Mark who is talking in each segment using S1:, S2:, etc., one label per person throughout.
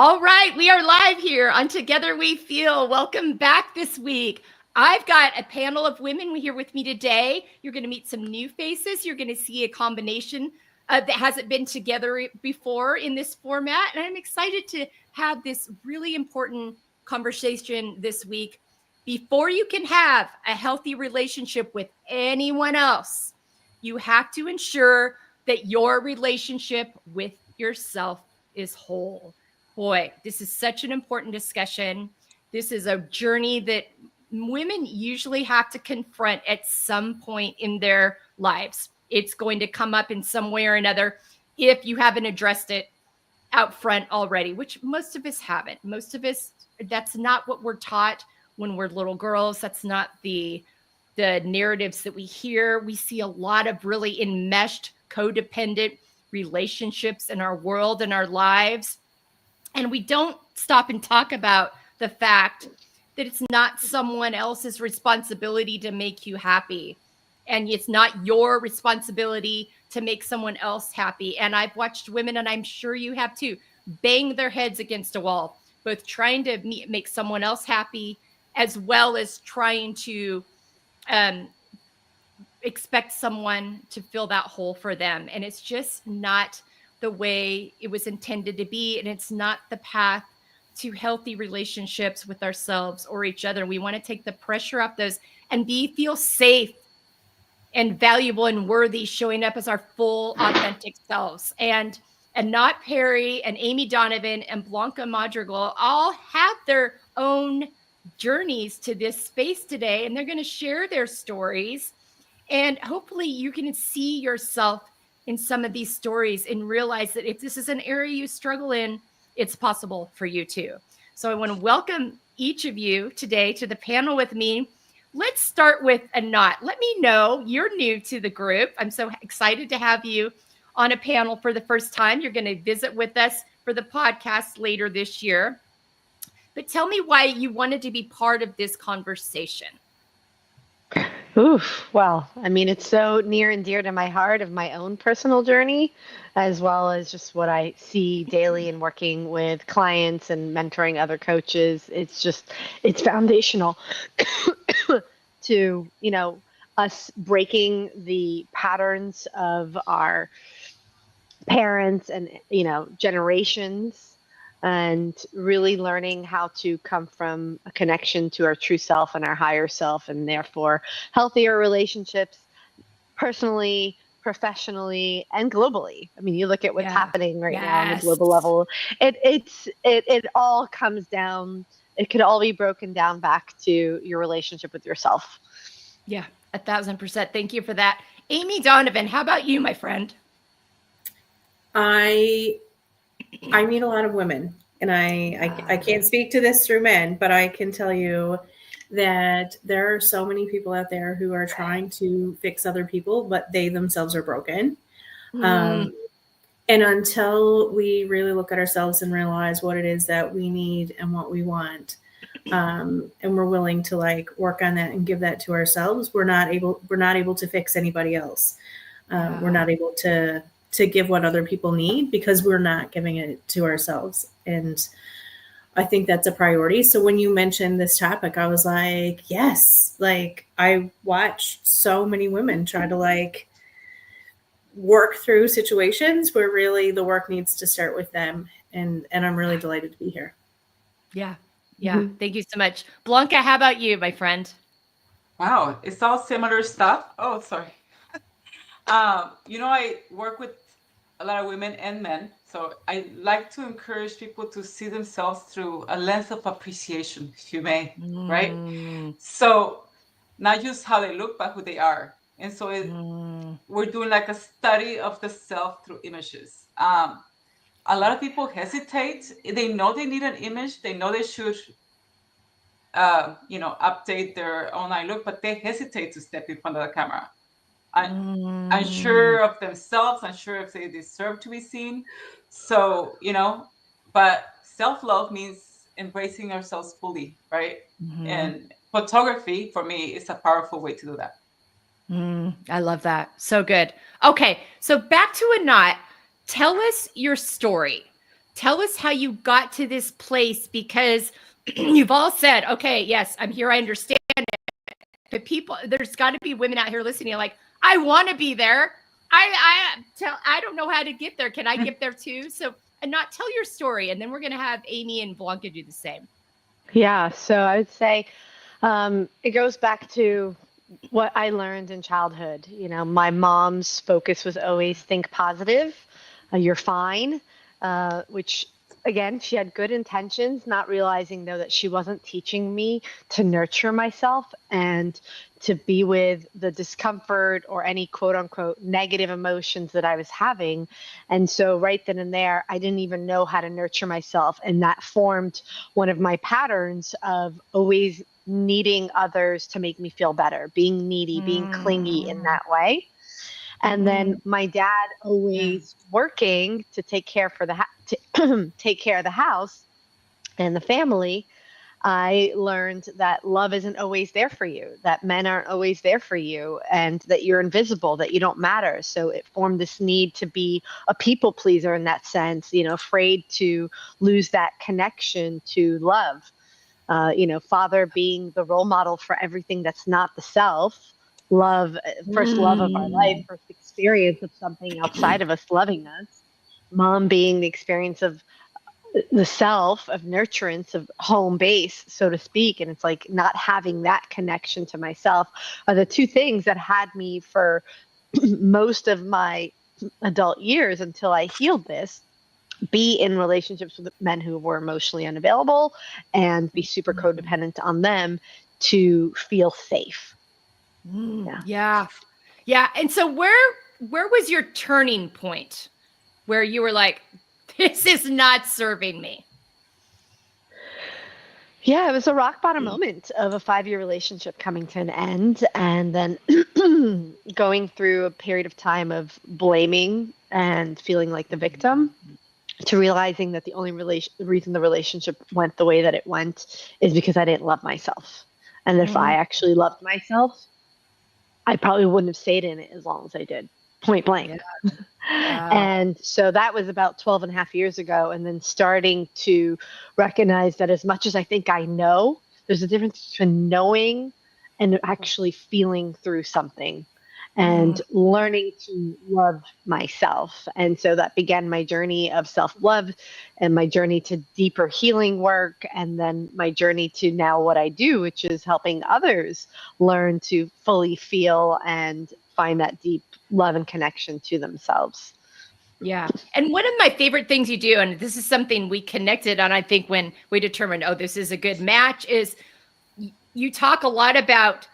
S1: All right, we are live here on Together We Feel. Welcome back this week. I've got a panel of women here with me today. You're going to meet some new faces. You're going to see a combination that hasn't been together before in this format. And I'm excited to have this really important conversation this week. Before you can have a healthy relationship with anyone else, you have to ensure that your relationship with yourself is whole. Boy, this is such an important discussion. This is a journey that women usually have to confront at some point in their lives. It's going to come up in some way or another if you haven't addressed it out front already, which most of us haven't. Most of us, that's not what we're taught when we're little girls. That's not the narratives that we hear. We see a lot of really enmeshed, codependent relationships in our world and our lives. And we don't stop and talk about the fact that it's not someone else's responsibility to make you happy. And it's not your responsibility to make someone else happy. And I've watched women, and I'm sure you have too, bang their heads against a wall, both trying to make someone else happy, as well as trying to expect someone to fill that hole for them. And it's just not the way it was intended to be. And it's not the path to healthy relationships with ourselves or each other. We want to take the pressure off those and feel safe and valuable and worthy, showing up as our full authentic selves. And Not Perry and Amy Donovan and Blanca Madrigal all have their own journeys to this space today, and they're going to share their stories. And hopefully you can see yourself in some of these stories and realize that if this is an area you struggle in, it's possible for you too. So I want to welcome each of you today to the panel with me. Let's start with Anat. Let me know you're new to the group. I'm so excited to have you on a panel for the first time. You're going to visit with us for the podcast later this year. But tell me why you wanted to be part of this conversation.
S2: Oof. Well, I mean, it's so near and dear to my heart of my own personal journey, as well as just what I see daily in working with clients and mentoring other coaches. It's foundational to, us breaking the patterns of our parents and, generations, and really learning how to come from a connection to our true self and our higher self, and therefore healthier relationships personally, professionally, and globally. I mean, you look at what's happening right now on the global level. It all comes down. It could all be broken down back to your relationship with yourself.
S1: Yeah, 1,000%. Thank you for that. Amy Donovan, how about you, my friend?
S3: I meet a lot of women, and I can't speak to this through men, but I can tell you that there are so many people out there who are trying to fix other people, but they themselves are broken. And until we really look at ourselves and realize what it is that we need and what we want, and we're willing to work on that and give that to ourselves, we're not able to fix anybody else. We're not able to give what other people need because we're not giving it to ourselves. And I think that's a priority. So when you mentioned this topic, I was like, yes, I watch so many women try to work through situations where really the work needs to start with them. And I'm really delighted to be here.
S1: Yeah. Mm-hmm. Thank you so much. Blanca, how about you, my friend?
S4: Wow. It's all similar stuff. Oh, sorry. I work with a lot of women and men. So I like to encourage people to see themselves through a lens of appreciation, if you may, right? So not just how they look, but who they are. And so we're doing a study of the self through images. A lot of people hesitate. They know they need an image. They know they should, update their online look, but they hesitate to step in front of the camera. Unsure of themselves, unsure if they deserve to be seen. So, but self-love means embracing ourselves fully, right? And photography, for me, is a powerful way to do that.
S1: I love that. So good. Okay, so back to Anat. Tell us your story. Tell us how you got to this place, because you've all said, okay, yes, I'm here, I understand it. But people, there's got to be women out here listening like, I want to be there. I don't know how to get there. Can I get there too? So, and not tell your story. And then we're going to have Amy and Blanca do the same.
S2: Yeah. So I would say it goes back to what I learned in childhood. You know, my mom's focus was always think positive, you're fine, which again, she had good intentions, not realizing though that she wasn't teaching me to nurture myself and to be with the discomfort or any quote unquote negative emotions that I was having. And so, right then and there, I didn't even know how to nurture myself. And that formed one of my patterns of always needing others to make me feel better, being needy, being clingy in that way. And then my dad always working to take care for to take care of the house and the family. I learned that love isn't always there for you, that men aren't always there for you, and that you're invisible, that you don't matter. So it formed this need to be a people pleaser in that sense, you know, afraid to lose that connection to love. You know, father being the role model for everything that's not the self, love, first love of our life, first experience of something outside of us loving us. Mom being the experience of the self, of nurturance, of home base, so to speak. And it's like not having that connection to myself are the two things that had me for most of my adult years until I healed this, be in relationships with men who were emotionally unavailable and be super codependent on them to feel safe.
S1: Yeah. Yeah. And so where was your turning point where you were like, this is not serving me?
S2: Yeah, it was a rock bottom moment of a 5-year relationship coming to an end, and then going through a period of time of blaming and feeling like the victim, to realizing that the only reason the relationship went the way that it went is because I didn't love myself. And if I actually loved myself, I probably wouldn't have stayed in it as long as I did, point blank. And so that was about 12 and a half years ago. And then starting to recognize that as much as I think I know, there's a difference between knowing and actually feeling through something and learning to love myself. And so that began my journey of self-love and my journey to deeper healing work. And then my journey to now what I do, which is helping others learn to fully feel and find that deep love and connection to themselves.
S1: Yeah. And one of my favorite things you do, and this is something we connected on, I think, when we determined, oh, this is a good match, is you talk a lot about,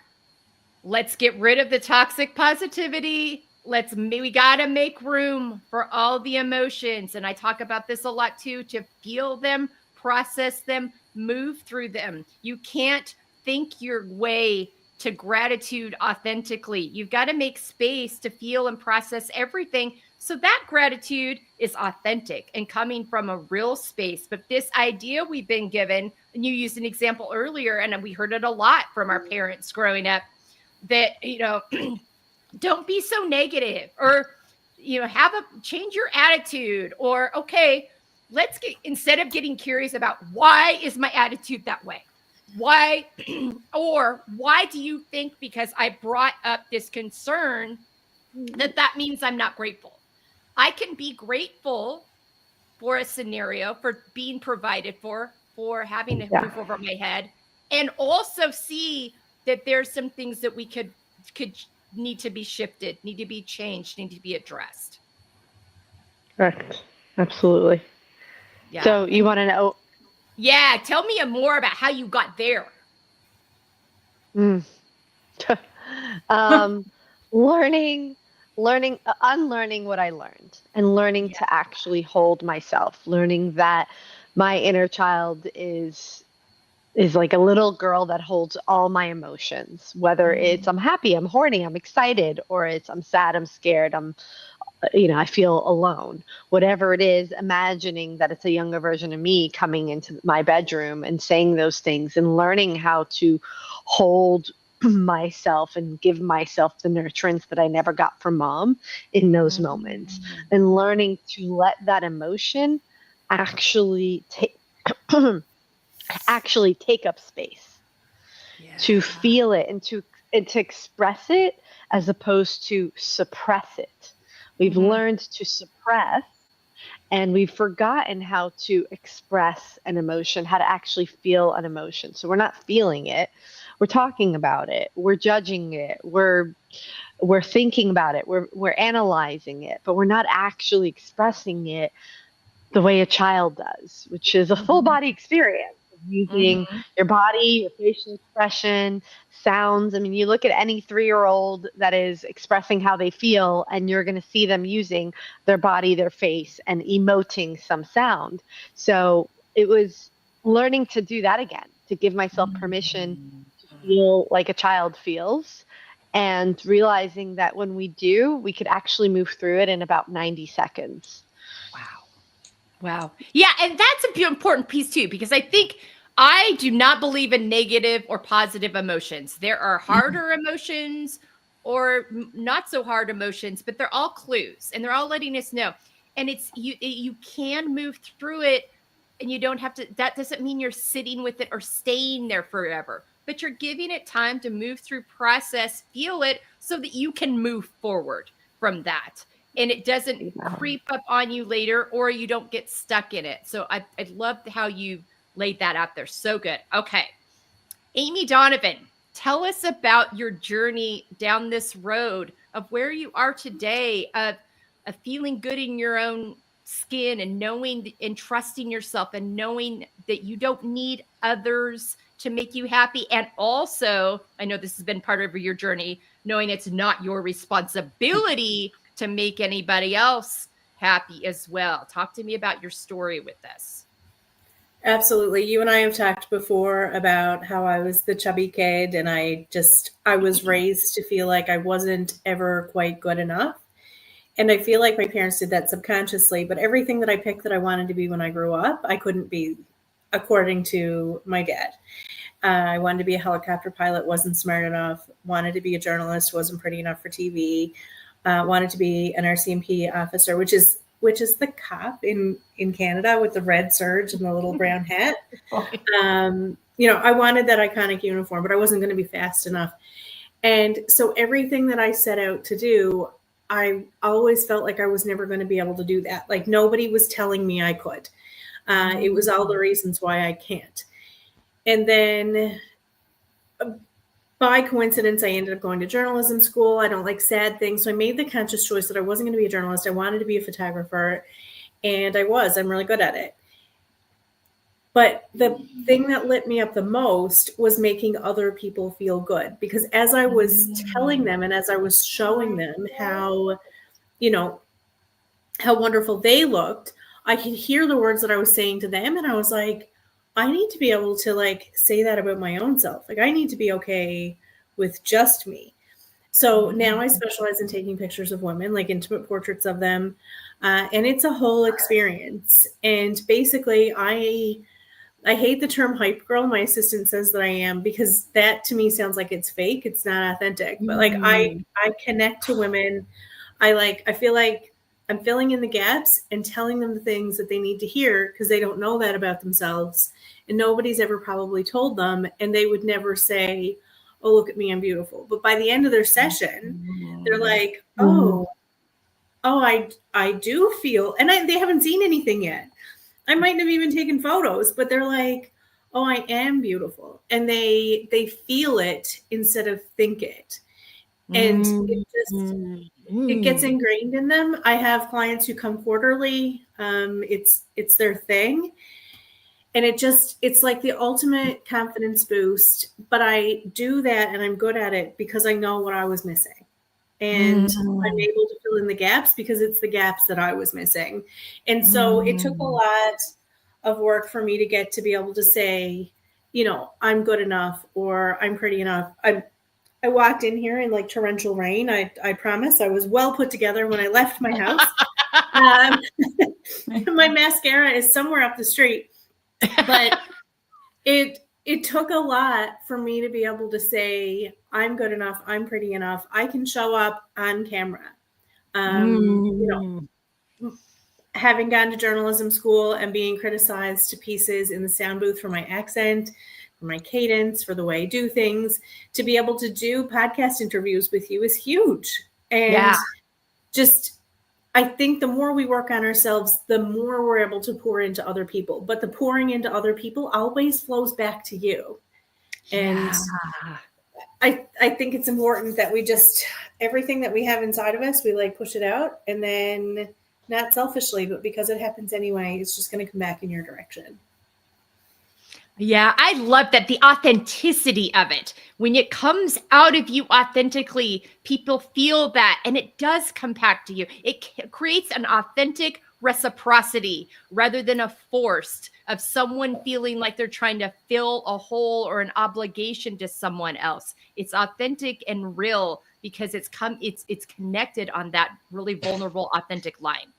S1: let's get rid of the toxic positivity. We got to make room for all the emotions. And I talk about this a lot too, to feel them, process them, move through them. You can't think your way to gratitude authentically. You've got to make space to feel and process everything. So that gratitude is authentic and coming from a real space. But this idea we've been given, and you used an example earlier, and we heard it a lot from our parents growing up, that, don't be so negative, or, change your attitude, or, okay, instead of getting curious about why is my attitude that way? Why, or why do you think because I brought up this concern that means I'm not grateful? I can be grateful for a scenario, for being provided for having a roof over my head, and also see that there's some things that we could need to be shifted, need to be changed, need to be addressed.
S2: Correct. Absolutely.
S1: Yeah.
S2: So you want to know?
S1: Yeah. Tell me more about how you got there.
S2: Unlearning what I learned and learning to actually hold myself, learning that my inner child is like a little girl that holds all my emotions, whether it's I'm happy, I'm horny, I'm excited, or it's I'm sad, I'm scared, I feel alone. Whatever it is, imagining that it's a younger version of me coming into my bedroom and saying those things and learning how to hold myself and give myself the nurturance that I never got from mom in those moments, and learning to let that emotion actually take actually take up space to feel it and to express it as opposed to suppress it. We've learned to suppress, and we've forgotten how to express an emotion, how to actually feel an emotion. So we're not feeling it. We're talking about it. We're judging it. We're thinking about it. We're analyzing it, but we're not actually expressing it the way a child does, which is a full body experience of using your body, your facial expression, sounds. I mean, you look at any 3-year-old that is expressing how they feel, and you're going to see them using their body, their face, and emoting some sound. So it was learning to do that again, to give myself permission to feel like a child feels, and realizing that when we do, we could actually move through it in about 90 seconds.
S1: Wow. Yeah. And that's an important piece too, because I think I do not believe in negative or positive emotions. There are harder emotions or not so hard emotions, but they're all clues and they're all letting us know. And you can move through it, and you don't have to, that doesn't mean you're sitting with it or staying there forever, but you're giving it time to move through, process, feel it so that you can move forward from that. And it doesn't creep up on you later, or you don't get stuck in it. So I loved how you laid that out there. So good. Okay. Amy Donovan, tell us about your journey down this road of where you are today, of feeling good in your own skin and knowing and trusting yourself and knowing that you don't need others to make you happy. And also, I know this has been part of your journey, knowing it's not your responsibility to make anybody else happy as well. Talk to me about your story with this.
S3: Absolutely. You and I have talked before about how I was the chubby kid, and I was raised to feel like I wasn't ever quite good enough. And I feel like my parents did that subconsciously, but everything that I picked that I wanted to be when I grew up, I couldn't be, according to my dad. I wanted to be a helicopter pilot, wasn't smart enough. Wanted to be a journalist, wasn't pretty enough for TV. Wanted to be an RCMP officer, which is the cop in Canada with the red serge and the little brown hat. I wanted that iconic uniform, but I wasn't going to be fast enough. And so everything that I set out to do, I always felt like I was never going to be able to do that. Like nobody was telling me I could. It was all the reasons why I can't. And then by coincidence, I ended up going to journalism school. I don't like sad things. So I made the conscious choice that I wasn't going to be a journalist. I wanted to be a photographer, and I'm really good at it. But the thing that lit me up the most was making other people feel good, because as I was telling them and as I was showing them how wonderful they looked, I could hear the words that I was saying to them. And I was like, I need to be able to say that about my own self. Like I need to be okay with just me. So now I specialize in taking pictures of women, like intimate portraits of them. And it's a whole experience. And basically I hate the term hype girl. My assistant says that I am, because that to me sounds like it's fake. It's not authentic. But I connect to women. I feel like I'm filling in the gaps and telling them the things that they need to hear, because they don't know that about themselves. And nobody's ever probably told them. And they would never say, oh, look at me, I'm beautiful. But by the end of their session, they're like, oh, I do feel, and they haven't seen anything yet. I might have even taken photos, but they're like, oh, I am beautiful. And they feel it instead of think it. And it gets ingrained in them. I have clients who come quarterly. It's their thing. And it's like the ultimate confidence boost. But I do that and I'm good at it because I know what I was missing. And I'm able to fill in the gaps because it's the gaps that I was missing. And so it took a lot of work for me to get to be able to say, I'm good enough, or I'm pretty enough. I walked in here in like torrential rain. I promise I was well put together when I left my house. My mascara is somewhere up the street. But it took a lot for me to be able to say, I'm good enough, I'm pretty enough, I can show up on camera. having gone to journalism school and being criticized to pieces in the sound booth for my accent, for my cadence, for the way I do things, to be able to do podcast interviews with you is huge. And just, I think the more we work on ourselves, the more we're able to pour into other people. But the pouring into other people always flows back to you. And I think it's important that we just, everything that we have inside of us, we like push it out, and then not selfishly, but because it happens anyway, it's just going to come back in your direction.
S1: Yeah, I love that, the authenticity of it. When it comes out of you authentically, people feel that, and it does come back to you. It creates an authentic reciprocity rather than a forced of someone feeling like they're trying to fill a hole or an obligation to someone else. It's authentic and real because it's connected on that really vulnerable, authentic line.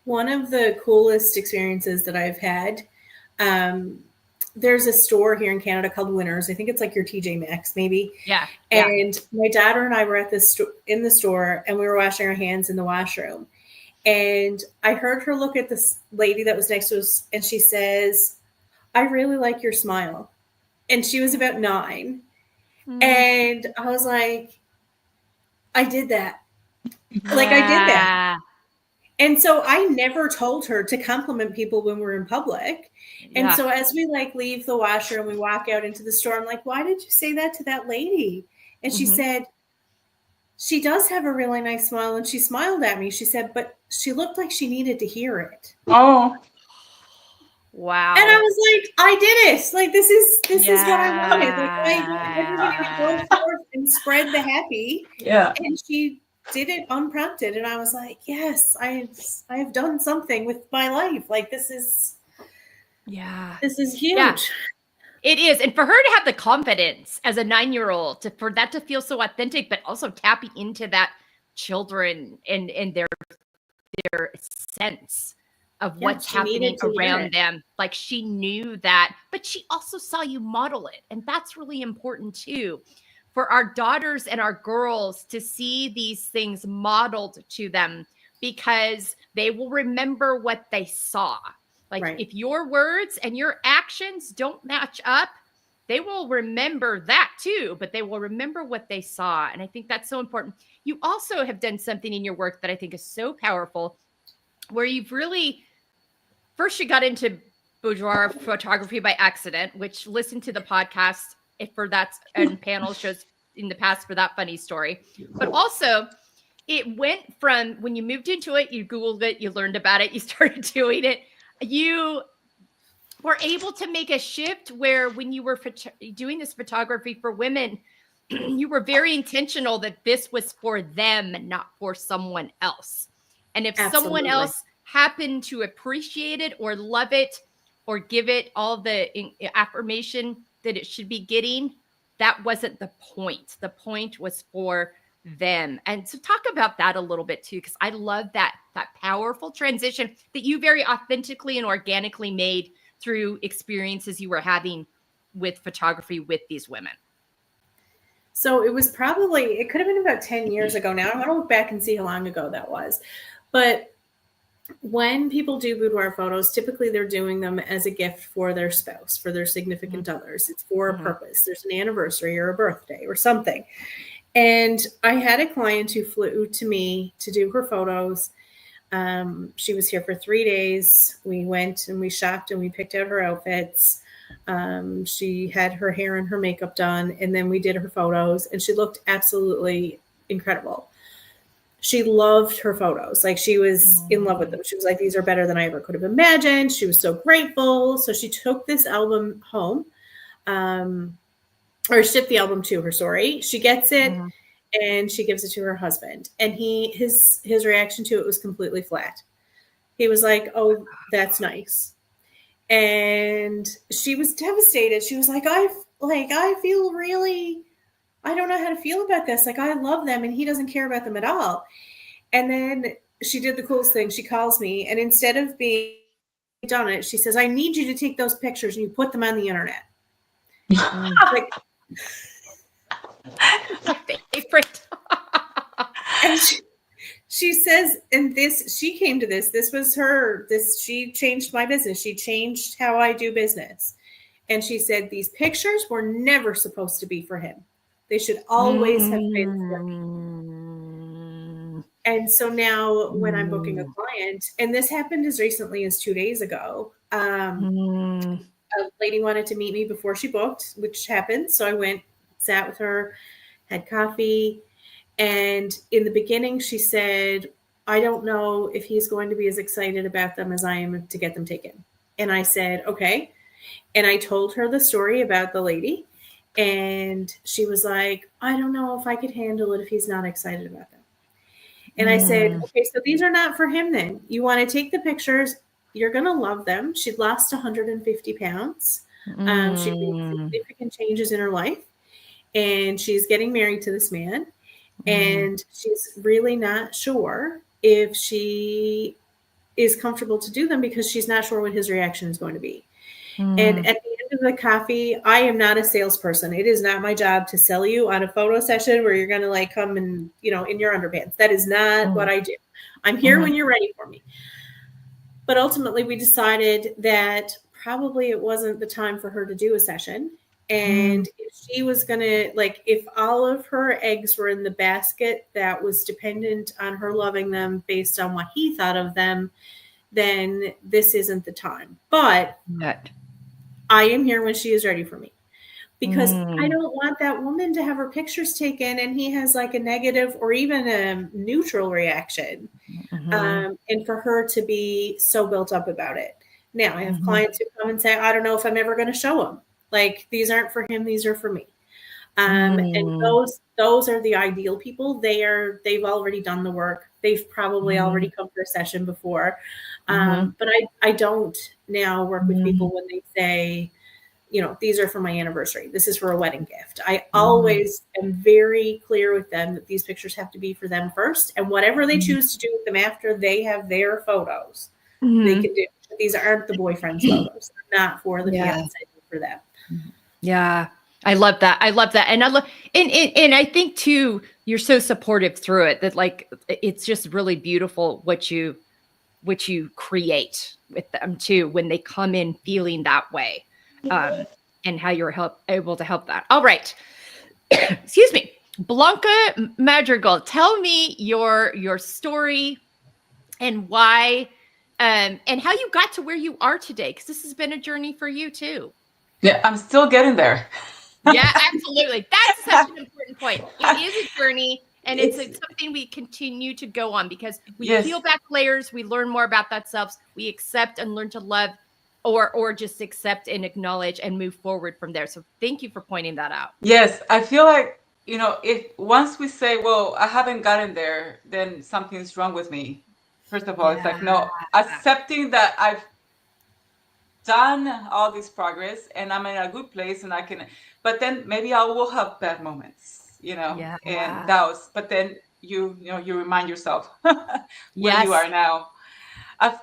S3: One of the coolest experiences that I've had, there's a store here in Canada called Winners. I think it's like your TJ Maxx, maybe.
S1: Yeah.
S3: And my daughter and I were at in the store, and we were washing our hands in the washroom. And I heard her look at this lady that was next to us, and she says, "I really like your smile." And she was about 9. And I was like, I did that. Like, I did that. And so I never told her to compliment people when we're in public. And so as we like leave the washroom, we walk out into the store, I'm like, "Why did you say that to that lady?" And she said, "She does have a really nice smile." And she smiled at me. She said, "But she looked like she needed to hear it."
S4: Oh,
S1: wow.
S3: And I was like, I did it. Like, this is what I wanted. Like, I want everybody to go forth and spread the happy.
S4: yeah.
S3: And she did it unprompted. And I was like, yes, I have done something with my life. Like, this is huge.
S1: Yeah. It is. And for her to have the confidence as a 9-year-old, for that to feel so authentic, but also tapping into that children and their sense of what's happening around them. Like, she knew that, but she also saw you model it. And that's really important too, for our daughters and our girls to see these things modeled to them, because they will remember what they saw. Like, if your words and your actions don't match up, they will remember that too, but they will remember what they saw. And I think that's so important. You also have done something in your work that I think is so powerful, where you've really, first you got into boudoir photography by accident, which listen to the podcast for that, and panel shows in the past for that funny story. But also it went from when you moved into it, you Googled it, you learned about it, you started doing it. You were able to make a shift where when you were doing this photography for women, you were very intentional that this was for them, not for someone else. And if someone else happened to appreciate it or love it or give it all the affirmation that it should be getting, that wasn't the point. The point was for them. And so talk about that a little bit too, because I love that powerful transition that you very authentically and organically made through experiences you were having with photography with these women.
S3: So it was probably, it could have been about 10 years ago now. I'm going to look back and see how long ago that was. But when people do boudoir photos, typically they're doing them as a gift for their spouse, for their significant others. It's for a purpose. There's an anniversary or a birthday or something. And I had a client who flew to me to do her photos. She was here for 3 days. We went and we shopped and we picked out her outfits. She had her hair and her makeup done, and then we did her photos, and she looked absolutely incredible. She loved her photos. Like, she was in love with them. She was like, these are better than I ever could have imagined. She was so grateful. So she took this album home, or shipped the album to her. Sorry. She gets it and she gives it to her husband. And his reaction to it was completely flat. He was like, "Oh, that's nice." And she was devastated. She was like, I feel really, I don't know how to feel about this. Like, I love them and he doesn't care about them at all. And then she did the coolest thing. She calls me, and instead of being done it, she says, "I need you to take those pictures and you put them on the internet." Like,
S1: my favorite.
S3: And she says, and she came to this was her, she changed my business. She changed how I do business. And she said, these pictures were never supposed to be for him. They should always have been for me. And so now when I'm booking a client, and this happened as recently as 2 days ago, a lady wanted to meet me before she booked, which happened. So I went, sat with her, had coffee. And in the beginning, she said, I don't know if he's going to be as excited about them as I am to get them taken. And I said, okay. And I told her the story about the lady. And she was like, I don't know if I could handle it if he's not excited about them. And I said, okay, so these are not for him then. You want to take the pictures. You're going to love them. She'd lost 150 pounds. She made significant changes in her life. And she's getting married to this man. And she's really not sure if she is comfortable to do them because she's not sure what his reaction is going to be. And at the end of the coffee, I am not a salesperson. It is not my job to sell you on a photo session where you're going to like come and, you know, in your underpants. That is not what I do. I'm here when you're ready for me. But ultimately, we decided that probably it wasn't the time for her to do a session. And if she was going to, like, if all of her eggs were in the basket that was dependent on her loving them based on what he thought of them, then this isn't the time. But I am here when she is ready for me. Because I don't want that woman to have her pictures taken and he has like a negative or even a neutral reaction. And for her to be so built up about it. Now, I have clients who come and say, I don't know if I'm ever going to show him. Like, these aren't for him, these are for me. And those are the ideal people. They've already done the work. They've probably already come for a session before. But I don't now work with people when they say, you know, these are for my anniversary. This is for a wedding gift. I always am very clear with them that these pictures have to be for them first. And whatever they choose to do with them after they have their photos, they can do. These aren't the boyfriend's photos. They're not for the fiance, for them.
S1: Yeah. I love that. I love that. And and I think too, you're so supportive through it that like, it's just really beautiful what you create with them too, when they come in feeling that way. And how you're able to help that. All right. Excuse me. Blanca Madrigal, tell me your story and why, and how you got to where you are today. Cause this has been a journey for you too.
S4: Yeah, I'm still getting there.
S1: Yeah, absolutely. That's such an important point. It is a journey, and it's something we continue to go on because we peel back layers, we learn more about that selves, we accept and learn to love, or just accept and acknowledge and move forward from there. So thank you for pointing that out.
S4: Yes, I feel like, you know, if once we say, well, I haven't gotten there, then something's wrong with me. First of all, it's like, no, accepting that I've done all this progress and I'm in a good place and I can, but then maybe I will have bad moments, you know, and doubts, but then you remind yourself where you are now.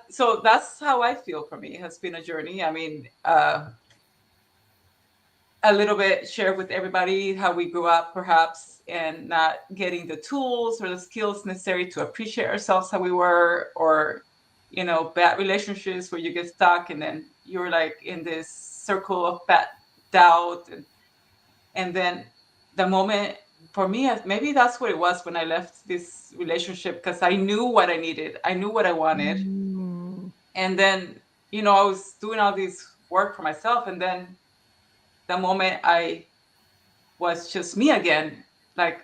S4: So that's how I feel. For me, it has been a journey. I mean, a little bit share with everybody how we grew up perhaps and not getting the tools or the skills necessary to appreciate ourselves how we were, or, you know, bad relationships where you get stuck and then you're like in this circle of bad doubt. And then the moment for me, maybe that's what it was when I left this relationship, because I knew what I needed. I knew what I wanted. And then, you know, I was doing all this work for myself. And then the moment I was just me again, like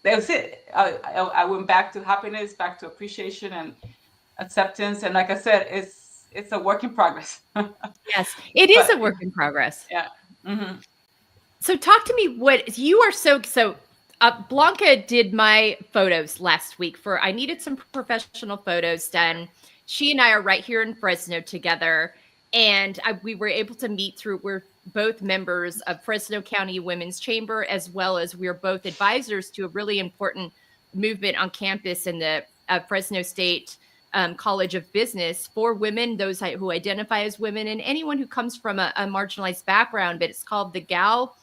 S4: that was it. I went back to happiness, back to appreciation and acceptance. And like I said, it's a work in progress.
S1: Yes, it is a work in progress.
S4: Yeah.
S1: So talk to me, what you are so Blanca did my photos last week I needed some professional photos done. She and I are right here in Fresno together. And we were able to meet we're both members of Fresno County Women's Chamber, as well as we're both advisors to a really important movement on campus in the Fresno State College of Business for women, those who identify as women, and anyone who comes from a marginalized background. But it's called the GAL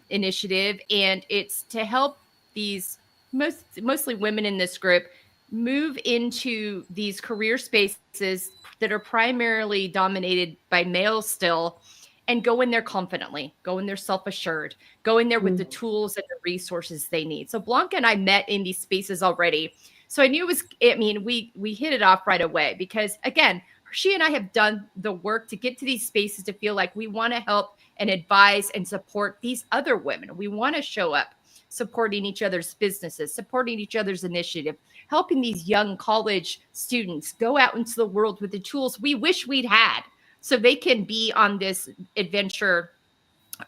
S1: initiative, and it's to help these mostly women in this group, move into these career spaces that are primarily dominated by males still, and go in there confidently, go in there self-assured, go in there with the tools and the resources they need. So Blanca and I met in these spaces already. So I knew it was, I mean, we hit it off right away because, again, she and I have done the work to get to these spaces to feel like we want to help and advise and support these other women. We want to show up supporting each other's businesses, supporting each other's initiative, helping these young college students go out into the world with the tools we wish we'd had so they can be on this adventure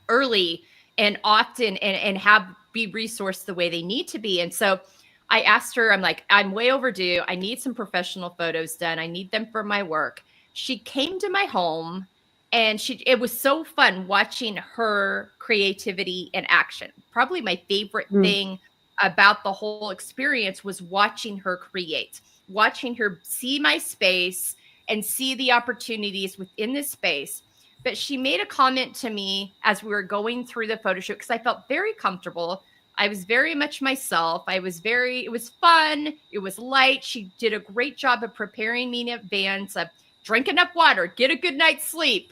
S1: early and often and have be resourced the way they need to be. And so I asked her, I'm like, I'm way overdue. I need some professional photos done. I need them for my work. She came to my home and it was so fun watching her creativity in action. Probably my favorite thing about the whole experience was watching her create, watching her see my space and see the opportunities within this space. But she made a comment to me as we were going through the photo shoot because I felt very comfortable. I was very much myself. It was fun. It was light. She did a great job of preparing me in advance of drink enough water, get a good night's sleep.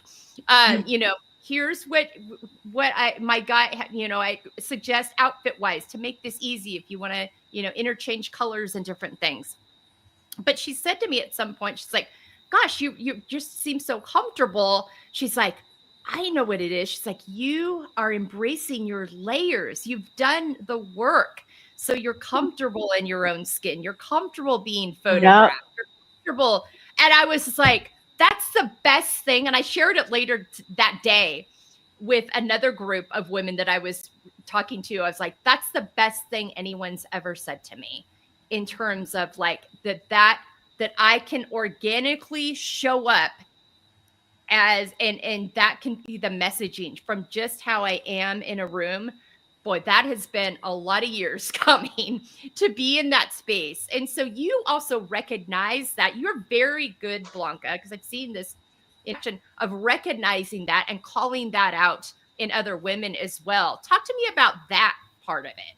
S1: Here's what my guy, I suggest outfit wise to make this easy if you want to, interchange colors and different things. But she said to me at some point, she's like, gosh, you just seem so comfortable. She's like, I know what it is. She's like, you are embracing your layers. You've done the work. So you're comfortable in your own skin. You're comfortable being photographed. Yep. You're comfortable. And I was just like, that's the best thing. And I shared it later that day with another group of women that I was talking to. I was like, that's the best thing anyone's ever said to me in terms of like that I can organically show up as and that can be the messaging from just how I am in a room. Boy, that has been a lot of years coming to be in that space. And so you also recognize that. You're very good, Blanca, because I've seen this in action of recognizing that and calling that out in other women as well. Talk to me about that part of it.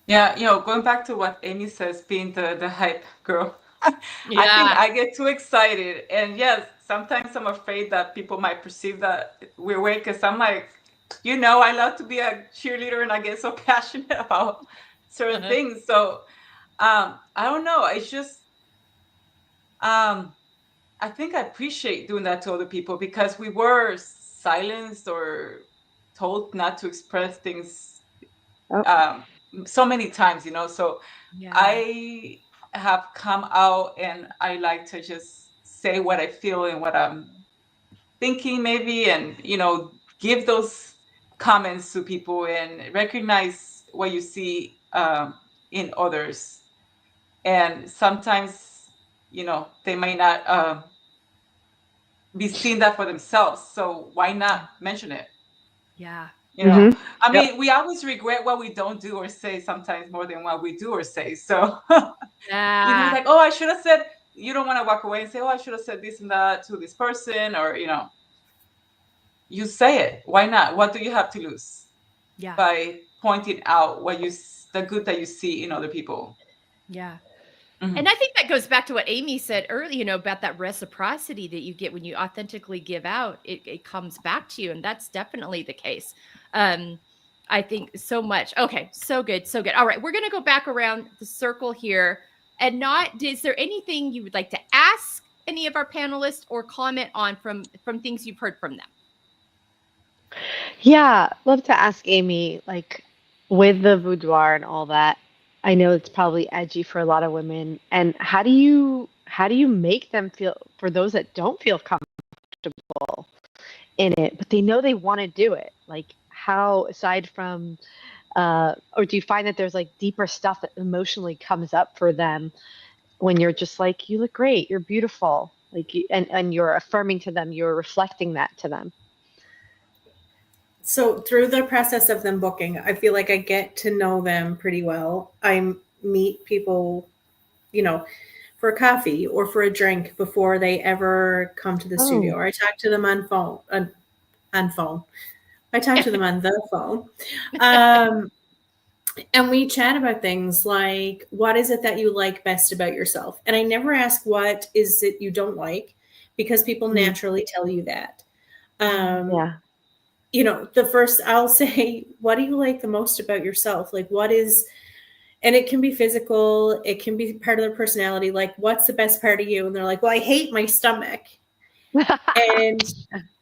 S4: Yeah, going back to what Amy says, being the hype girl. Yeah. I think I get too excited. And yes, sometimes I'm afraid that people might perceive that we're weird because I'm like, I love to be a cheerleader and I get so passionate about certain things. So I don't know. It's just, I think I appreciate doing that to other people because we were silenced or told not to express things so many times, so I have come out and I like to just say what I feel and what I'm thinking maybe, and, give those comments to people and recognize what you see in others. And sometimes, they may not be seeing that for themselves. So why not mention it?
S1: Yeah.
S4: I mean, we always regret what we don't do or say sometimes more than what we do or say. So, like, oh, I should have said, you don't want to walk away and say, oh, I should have said this and that to this person, or, you say it. Why not? What do you have to lose? Yeah. By pointing out the good that you see in other people.
S1: Yeah. Mm-hmm. And I think that goes back to what Amy said earlier, about that reciprocity that you get when you authentically give out, it comes back to you. And that's definitely the case. I think so much. Okay. So good. So good. All right. We're going to go back around the circle here is there anything you would like to ask any of our panelists or comment on from things you've heard from them?
S2: Yeah. Love to ask Amy, like with the boudoir and all that, I know it's probably edgy for a lot of women. And how do you make them feel, for those that don't feel comfortable in it, but they know they want to do it? Like how, aside from, or do you find that there's like deeper stuff that emotionally comes up for them when you're just like, you look great, you're beautiful, like, and you're affirming to them, you're reflecting that to them?
S3: So through the process of them booking, I feel like I get to know them pretty well. I meet people, for a coffee or for a drink before they ever come to the studio, or I talk to them on phone. I talk to them on the phone. And we chat about things like, what is it that you like best about yourself? And I never ask what is it you don't like, because people naturally tell you that.
S2: Yeah.
S3: You know, the first I'll say, what do you like the most about yourself? Like, what is, and it can be physical, it can be part of their personality. Like, what's the best part of you? And they're like, well, I hate my stomach. And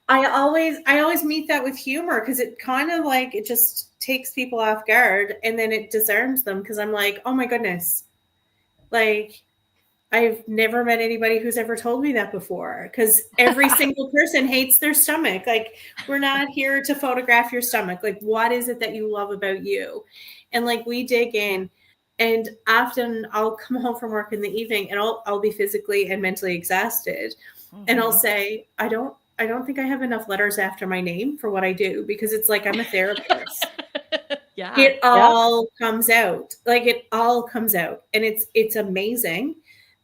S3: I always meet that with humor, because it kind of like, it just takes people off guard, and then it disarms them, because I'm like, oh my goodness, like, I've never met anybody who's ever told me that before, because every single person hates their stomach. Like, we're not here to photograph your stomach. Like, what is it that you love about you? And like, we dig in, and often I'll come home from work in the evening, and I'll be physically and mentally exhausted. And I'll say, I don't think I have enough letters after my name for what I do, because it's like, I'm a therapist.
S1: Yeah.
S3: It all comes out. Like, it all comes out. And it's amazing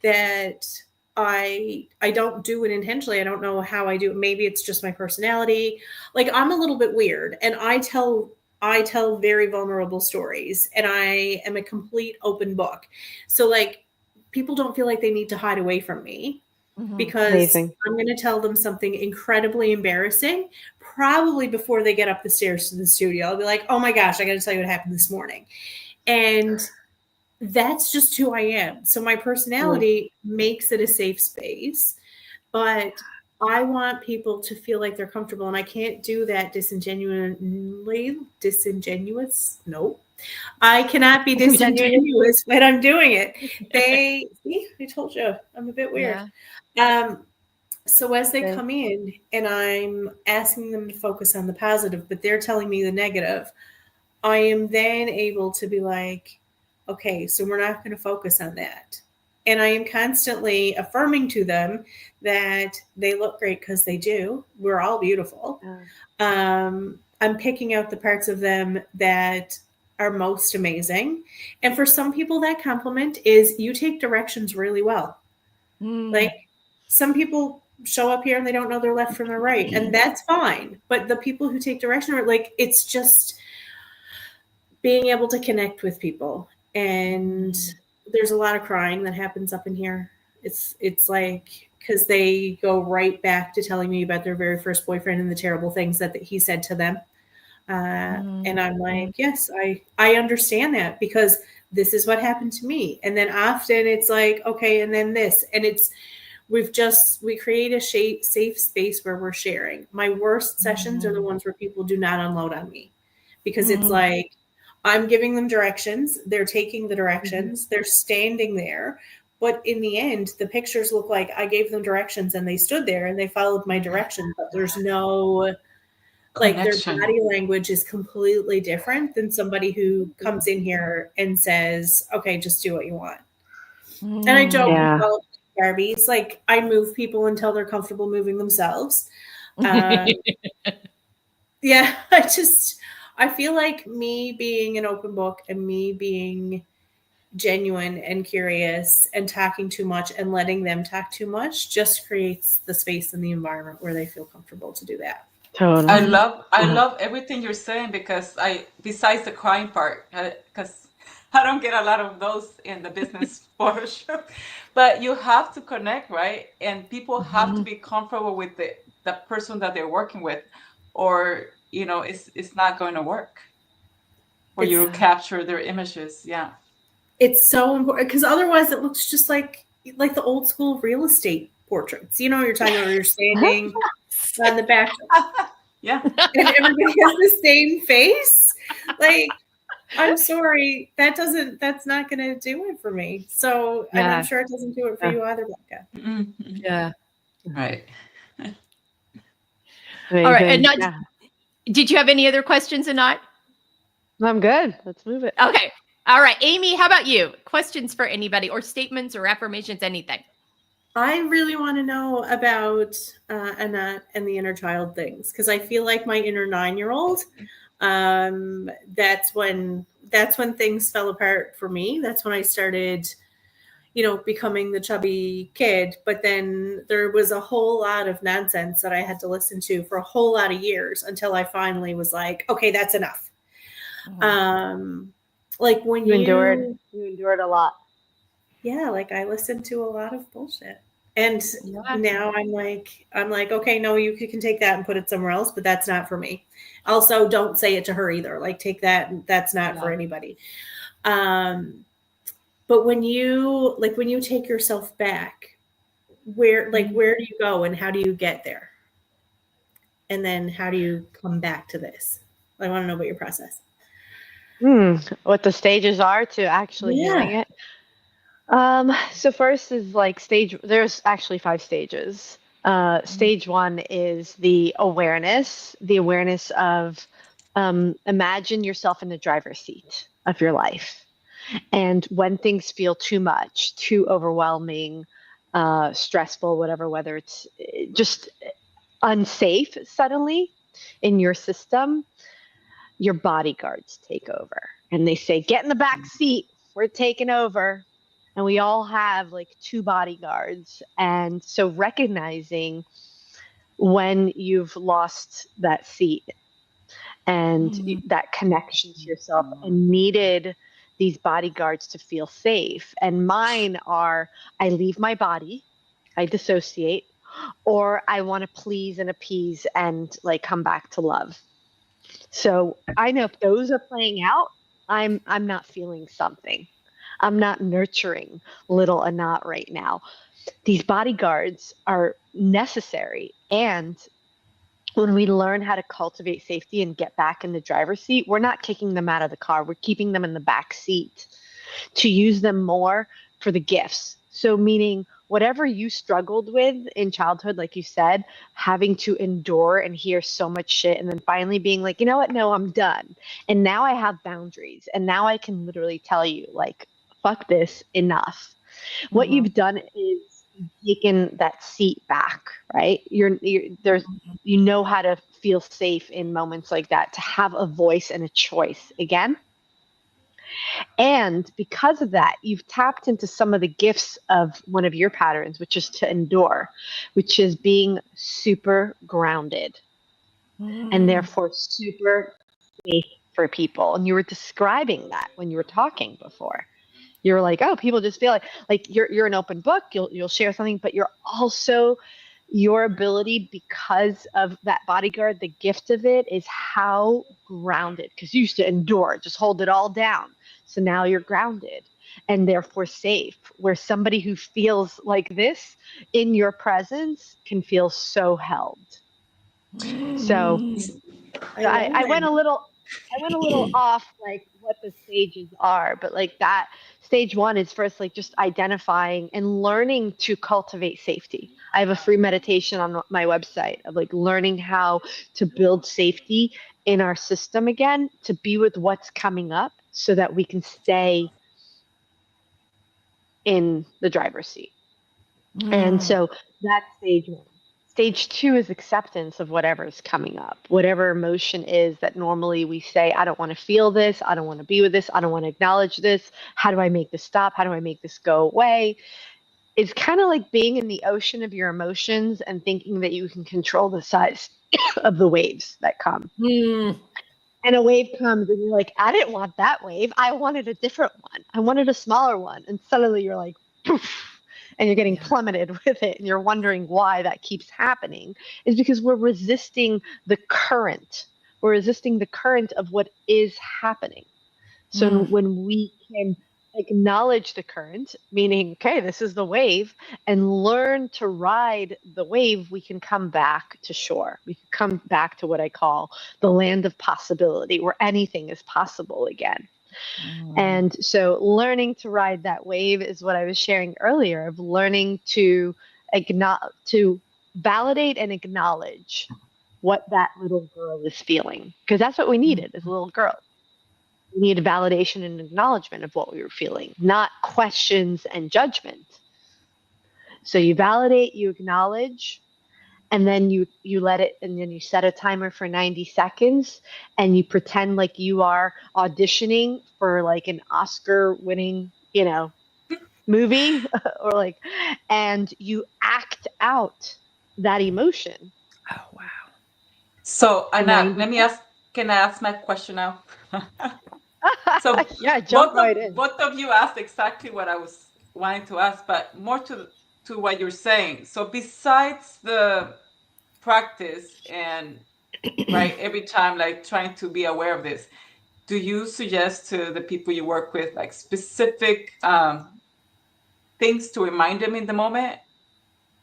S3: that I don't do it intentionally. I don't know how I do it. Maybe it's just my personality. Like, I'm a little bit weird, and I tell very vulnerable stories, and I am a complete open book. So like, people don't feel like they need to hide away from me, because
S2: Amazing.
S3: I'm going to tell them something incredibly embarrassing, probably before they get up the stairs to the studio. I'll be like, oh my gosh, I got to tell you what happened this morning. And that's just who I am. So my personality makes it a safe space, but I want people to feel like they're comfortable, and I can't do that disingenuous. No, I cannot be disingenuous when I'm doing it. I told you, I'm a bit weird.
S1: Yeah.
S3: So as they come in and I'm asking them to focus on the positive, but they're telling me the negative, I am then able to be like, okay, so we're not going to focus on that. And I am constantly affirming to them that they look great, because they do. We're all beautiful. I'm picking out the parts of them that are most amazing. And for some people, that compliment is, you take directions really well. Like, some people show up here and they don't know their left from their right, and that's fine. But the people who take direction are like, it's just being able to connect with people. And there's a lot of crying that happens up in here. It's like, because they go right back to telling me about their very first boyfriend and the terrible things that he said to them. And I'm like, yes, I understand that, because this is what happened to me. And then often it's like, okay, and then this, and we create a safe space where we're sharing. My worst sessions are the ones where people do not unload on me, because it's like, I'm giving them directions, they're taking the directions, they're standing there. But in the end, the pictures look like I gave them directions and they stood there and they followed my directions, but there's no, like, their body language is completely different than somebody who comes in here and says, okay, just do what you want. And I joke with all of Barbies, like, I move people until they're comfortable moving themselves. Yeah, I feel like me being an open book and me being genuine and curious and talking too much and letting them talk too much just creates the space and the environment where they feel comfortable to do that.
S2: Totally.
S4: I love everything you're saying, because besides the crying part, because I don't get a lot of those in the business photo shoot, but you have to connect, right? And people have to be comfortable with the person that they're working with, or, it's not going to work. Or you capture their images. Yeah.
S3: It's so important, because otherwise it looks just like the old school real estate portraits. You know what you're talking about, where you're standing on the back.
S4: Yeah.
S3: And everybody has the same face. Like, I'm sorry, that's not going to do it for me. So, and I'm sure it doesn't do it for you either, Becca.
S1: Yeah.
S4: Right.
S2: Amazing.
S1: All right. And did you have any other questions, Anat?
S2: I'm good. Let's move it.
S1: Okay. All right. Amy, how about you? Questions for anybody, or statements or affirmations, anything?
S3: I really want to know about Annette and the inner child things, because I feel like my inner 9-year-old, that's when things fell apart for me. That's when I started, becoming the chubby kid. But then there was a whole lot of nonsense that I had to listen to for a whole lot of years until I finally was like, okay, that's enough. Like when
S2: You endured a lot.
S3: yeah, like I listened to a lot of bullshit. And
S1: Yeah.
S3: now I'm like, okay, no, you can take that and put it somewhere else, but that's not for me. Also, don't say it to her either. Like, take that, that's not for anybody. But when you take yourself back, where do you go and how do you get there? And then how do you come back to this? I want to know about your process.
S2: What the stages are to actually healing
S3: Yeah.
S2: it. So first is like there's actually 5 stages. Stage 1 is the awareness of, imagine yourself in the driver's seat of your life. And when things feel too much, too overwhelming, stressful, whatever, whether it's just unsafe suddenly in your system, your bodyguards take over and they say, get in the back seat. We're taking over. And we all have like 2 bodyguards. And so recognizing when you've lost that seat and that connection to yourself and needed these bodyguards to feel safe. And mine are, I leave my body, I dissociate, or I want to please and appease and like come back to love. So I know if those are playing out, I'm not feeling something. I'm not nurturing little Anat right now. These bodyguards are necessary. And when we learn how to cultivate safety and get back in the driver's seat, we're not kicking them out of the car. We're keeping them in the back seat to use them more for the gifts. So, meaning whatever you struggled with in childhood, like you said, having to endure and hear so much shit, and then finally being like, you know what? No, I'm done. And now I have boundaries. And now I can literally tell you, like, fuck this, enough. What you've done is taken that seat back, right? You know how to feel safe in moments like that, to have a voice and a choice again. And because of that, you've tapped into some of the gifts of one of your patterns, which is to endure, which is being super grounded and therefore super safe for people. And you were describing that when you were talking before. You're like, oh, people just feel like you're an open book. You'll share something, but you're also, your ability, because of that bodyguard, the gift of it is how grounded, because you used to endure, just hold it all down. So now you're grounded and therefore safe, where somebody who feels like this in your presence can feel so held. So I went a little off like what the stages are, but like that stage 1 is first like just identifying and learning to cultivate safety. I have a free meditation on my website of like learning how to build safety in our system again, to be with what's coming up so that we can stay in the driver's seat. And so that's stage 1. Stage 2 is acceptance of whatever's coming up, whatever emotion is that normally we say, I don't want to feel this. I don't want to be with this. I don't want to acknowledge this. How do I make this stop? How do I make this go away? It's kind of like being in the ocean of your emotions and thinking that you can control the size of the waves that come. And a wave comes and you're like, I didn't want that wave. I wanted a different one. I wanted a smaller one. And suddenly you're like, poof, and you're getting plummeted with it. And you're wondering why that keeps happening. Is because we're resisting the current. We're resisting the current of what is happening. So when we can acknowledge the current, meaning, okay, this is the wave, and learn to ride the wave, we can come back to shore. We can come back to what I call the land of possibility, where anything is possible again. And so learning to ride that wave is what I was sharing earlier, of learning to validate and acknowledge what that little girl is feeling. Because that's what we needed as little girls. We needed validation and acknowledgement of what we were feeling, not questions and judgment. So you validate, you acknowledge, and then you let it, and then you set a timer for 90 seconds and you pretend like you are auditioning for like an Oscar winning, movie or like, and you act out that emotion.
S1: Oh, wow.
S4: So,
S2: For
S4: Anat,
S2: 90
S4: let me ask, can I ask my question now? So
S2: yeah, jump right in.
S4: both of you asked exactly what I was wanting to ask, but more to what you're saying. So besides the practice and right every time like trying to be aware of this, do you suggest to the people you work with like specific things to remind them in the moment,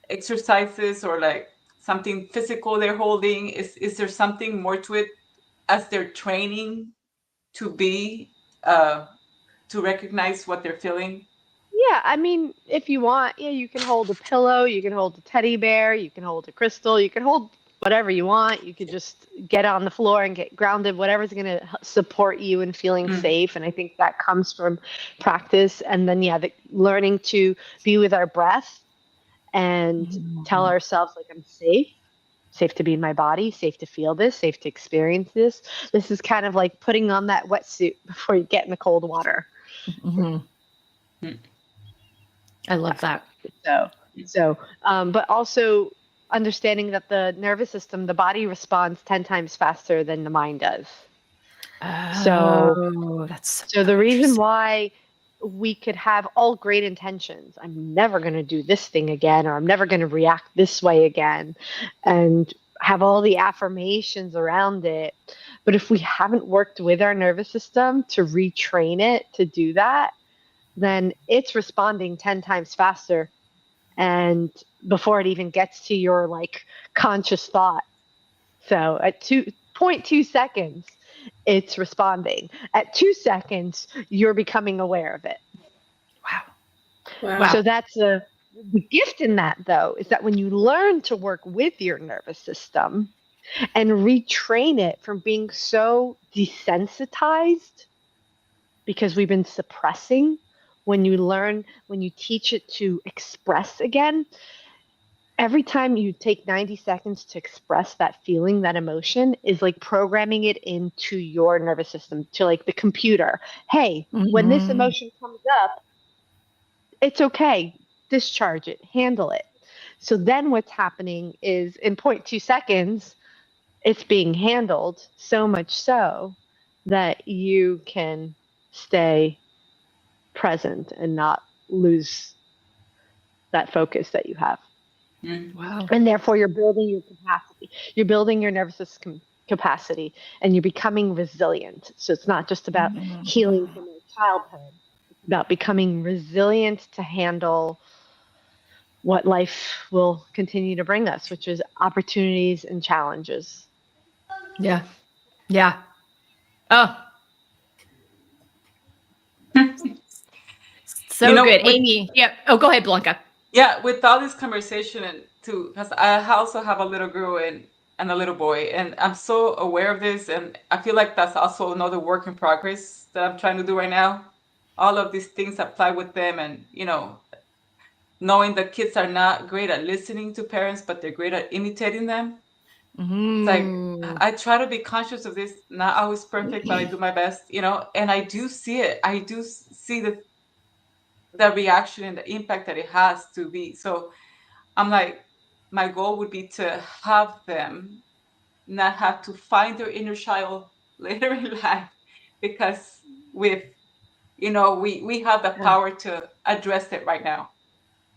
S4: exercises or like something physical they're holding? Is there something more to it as they're training to be to recognize what they're feeling?
S2: Yeah, I mean, if you want, yeah, you can hold a pillow, you can hold a teddy bear, you can hold a crystal, you can hold whatever you want. You could just get on the floor and get grounded, whatever's going to support you in feeling safe. And I think that comes from practice. And then, yeah, learning to be with our breath and tell ourselves, like, I'm safe. Safe to be in my body, safe to feel this, safe to experience this. This is kind of like putting on that wetsuit before you get in the cold water.
S1: I love that.
S2: But also understanding that the nervous system, the body responds 10 times faster than the mind does.
S1: Oh, that's
S2: so the reason why we could have all great intentions, I'm never going to do this thing again, or I'm never going to react this way again, and have all the affirmations around it. But if we haven't worked with our nervous system to retrain it to do that, then it's responding 10 times faster. And before it even gets to your like conscious thought. So at 2.2 seconds, it's responding. At 2 seconds, you're becoming aware of it.
S3: Wow.
S2: So that's the gift in that, though, is that when you learn to work with your nervous system and retrain it from being so desensitized because we've been suppressing, when you teach it to express again, every time you take 90 seconds to express that feeling, that emotion is like programming it into your nervous system, to like the computer. Hey, when this emotion comes up, it's okay. Discharge it, handle it. So then what's happening is in 0.2 seconds, it's being handled so much so that you can stay present and not lose that focus that you have.
S1: Wow.
S2: And therefore, you're building your capacity. You're building your nervous system capacity, and you're becoming resilient. So it's not just about healing from your childhood. It's about becoming resilient to handle what life will continue to bring us, which is opportunities and challenges.
S1: Yeah. Yeah. Oh. So good. Amy. Yeah. Oh, go ahead, Blanca.
S4: Yeah, with all this conversation and too, because I also have a little girl and a little boy, and I'm so aware of this, and I feel like that's also another work in progress that I'm trying to do right now. All of these things apply with them, and knowing that kids are not great at listening to parents, but they're great at imitating them. It's like I try to be conscious of this. Not always perfect, but I do my best, and I do see it. I do see the reaction and the impact that it has to be. So I'm like, my goal would be to have them not have to find their inner child later in life, because with we have the power to address it right now.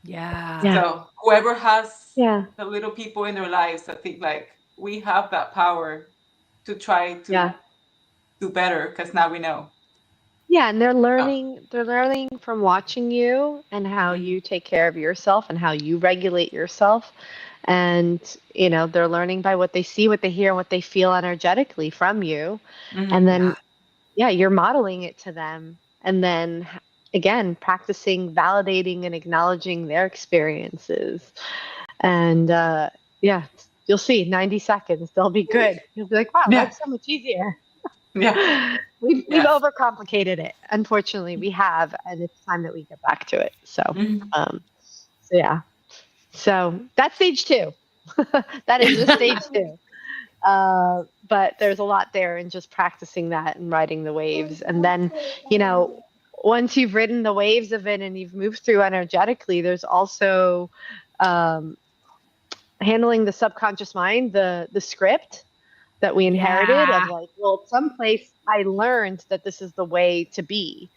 S1: Yeah.
S4: So whoever has
S2: Yeah.
S4: the little people in their lives, I think like we have that power to try to do better, because now we know.
S2: Yeah, and they're learning from watching you and how you take care of yourself and how you regulate yourself. And they're learning by what they see, what they hear, what they feel energetically from you. And then you're modeling it to them. And then again, practicing validating and acknowledging their experiences. And you'll see 90 seconds, they'll be good. You'll be like, wow,
S4: Yeah.
S2: that's so much easier.
S4: Yeah.
S2: We've overcomplicated it. Unfortunately, we have, and it's time that we get back to it. So, So that's stage 2. That is just stage 2. But there's a lot there in just practicing that and riding the waves. And then, once you've ridden the waves of it and you've moved through energetically, there's also handling the subconscious mind, the script that we inherited
S1: Yeah.
S2: of like, well, at some place I learned that this is the way to be.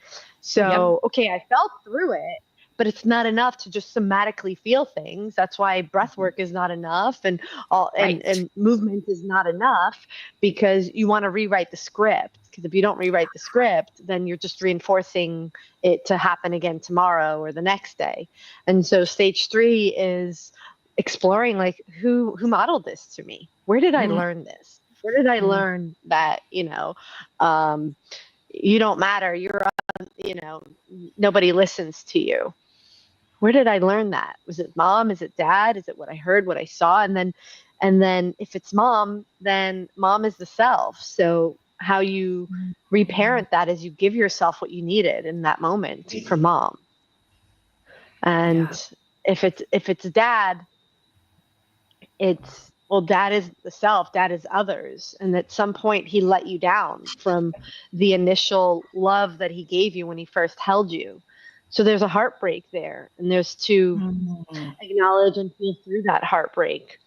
S2: So,
S1: Yep.
S2: okay, I felt through it, but it's not enough to just somatically feel things. That's why breath work is not enough, and all
S1: Right.
S2: and movement is not enough, because you want to rewrite the script. Because if you don't rewrite the script, then you're just reinforcing it to happen again tomorrow or the next day. And so stage 3 is exploring, like, who modeled this to me? Where did I
S1: Mhm.
S2: learn this? Where did I
S1: Mhm.
S2: learn that, um, you don't matter, you're nobody listens to you? Where did I learn that? Was it mom? Is it dad? Is it what I heard, what I saw? And then if it's mom, then mom is the self. So how you reparent that is you give yourself what you needed in that moment for mom. And if it's dad, it's, well, dad is the self, dad is others, and at some point he let you down from the initial love that he gave you when he first held you. So there's a heartbreak there, and there's to
S1: Mhm.
S2: acknowledge and feel through that heartbreak.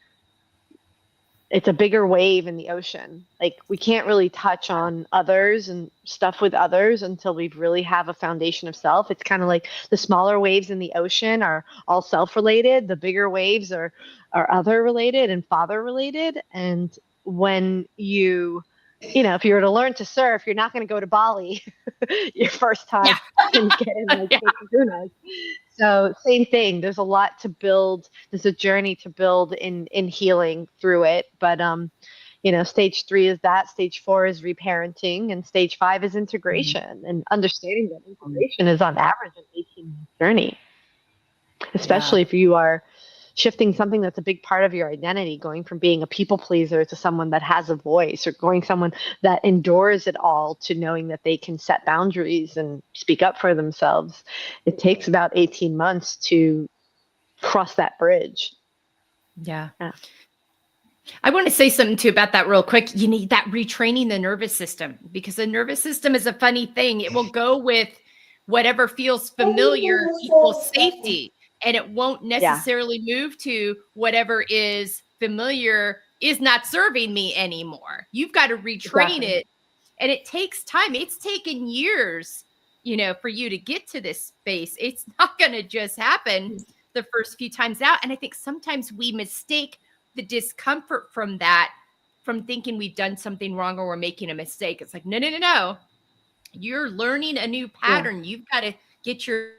S2: It's a bigger wave in the ocean. Like, we can't really touch on others and stuff with others until we really have a foundation of self. It's kind of like the smaller waves in the ocean are all self-related. The bigger waves are other related and father related. And when if you were to learn to surf, you're not going to go to Bali your first time
S1: Yeah.
S2: and get in like
S1: Yeah.
S2: Cape Kahunas. So same thing. There's a lot to build. There's a journey to build in healing through it. But stage 3 is that. Stage 4 is reparenting, and stage 5 is integration, and understanding that integration is on average an 18-month journey,
S1: Yeah.
S2: especially if you are shifting something that's a big part of your identity, going from being a people pleaser to someone that has a voice, or going someone that endures it all to knowing that they can set boundaries and speak up for themselves. It takes about 18 months to cross that bridge.
S1: Yeah.
S2: Yeah.
S1: I want to say something too about that real quick. You need that retraining the nervous system, because the nervous system is a funny thing. It will go with whatever feels familiar equals safety, and it won't
S2: Yeah.
S1: necessarily move to whatever is familiar is not serving me anymore. You've got to retrain
S2: Exactly.
S1: it, and it takes time. It's taken years, for you to get to this space. It's not going to just happen the first few times out. And I think sometimes we mistake the discomfort from that, from thinking we've done something wrong or we're making a mistake. It's like, no, no, no, no. You're learning a new
S2: Yeah.
S1: pattern. You've got to get your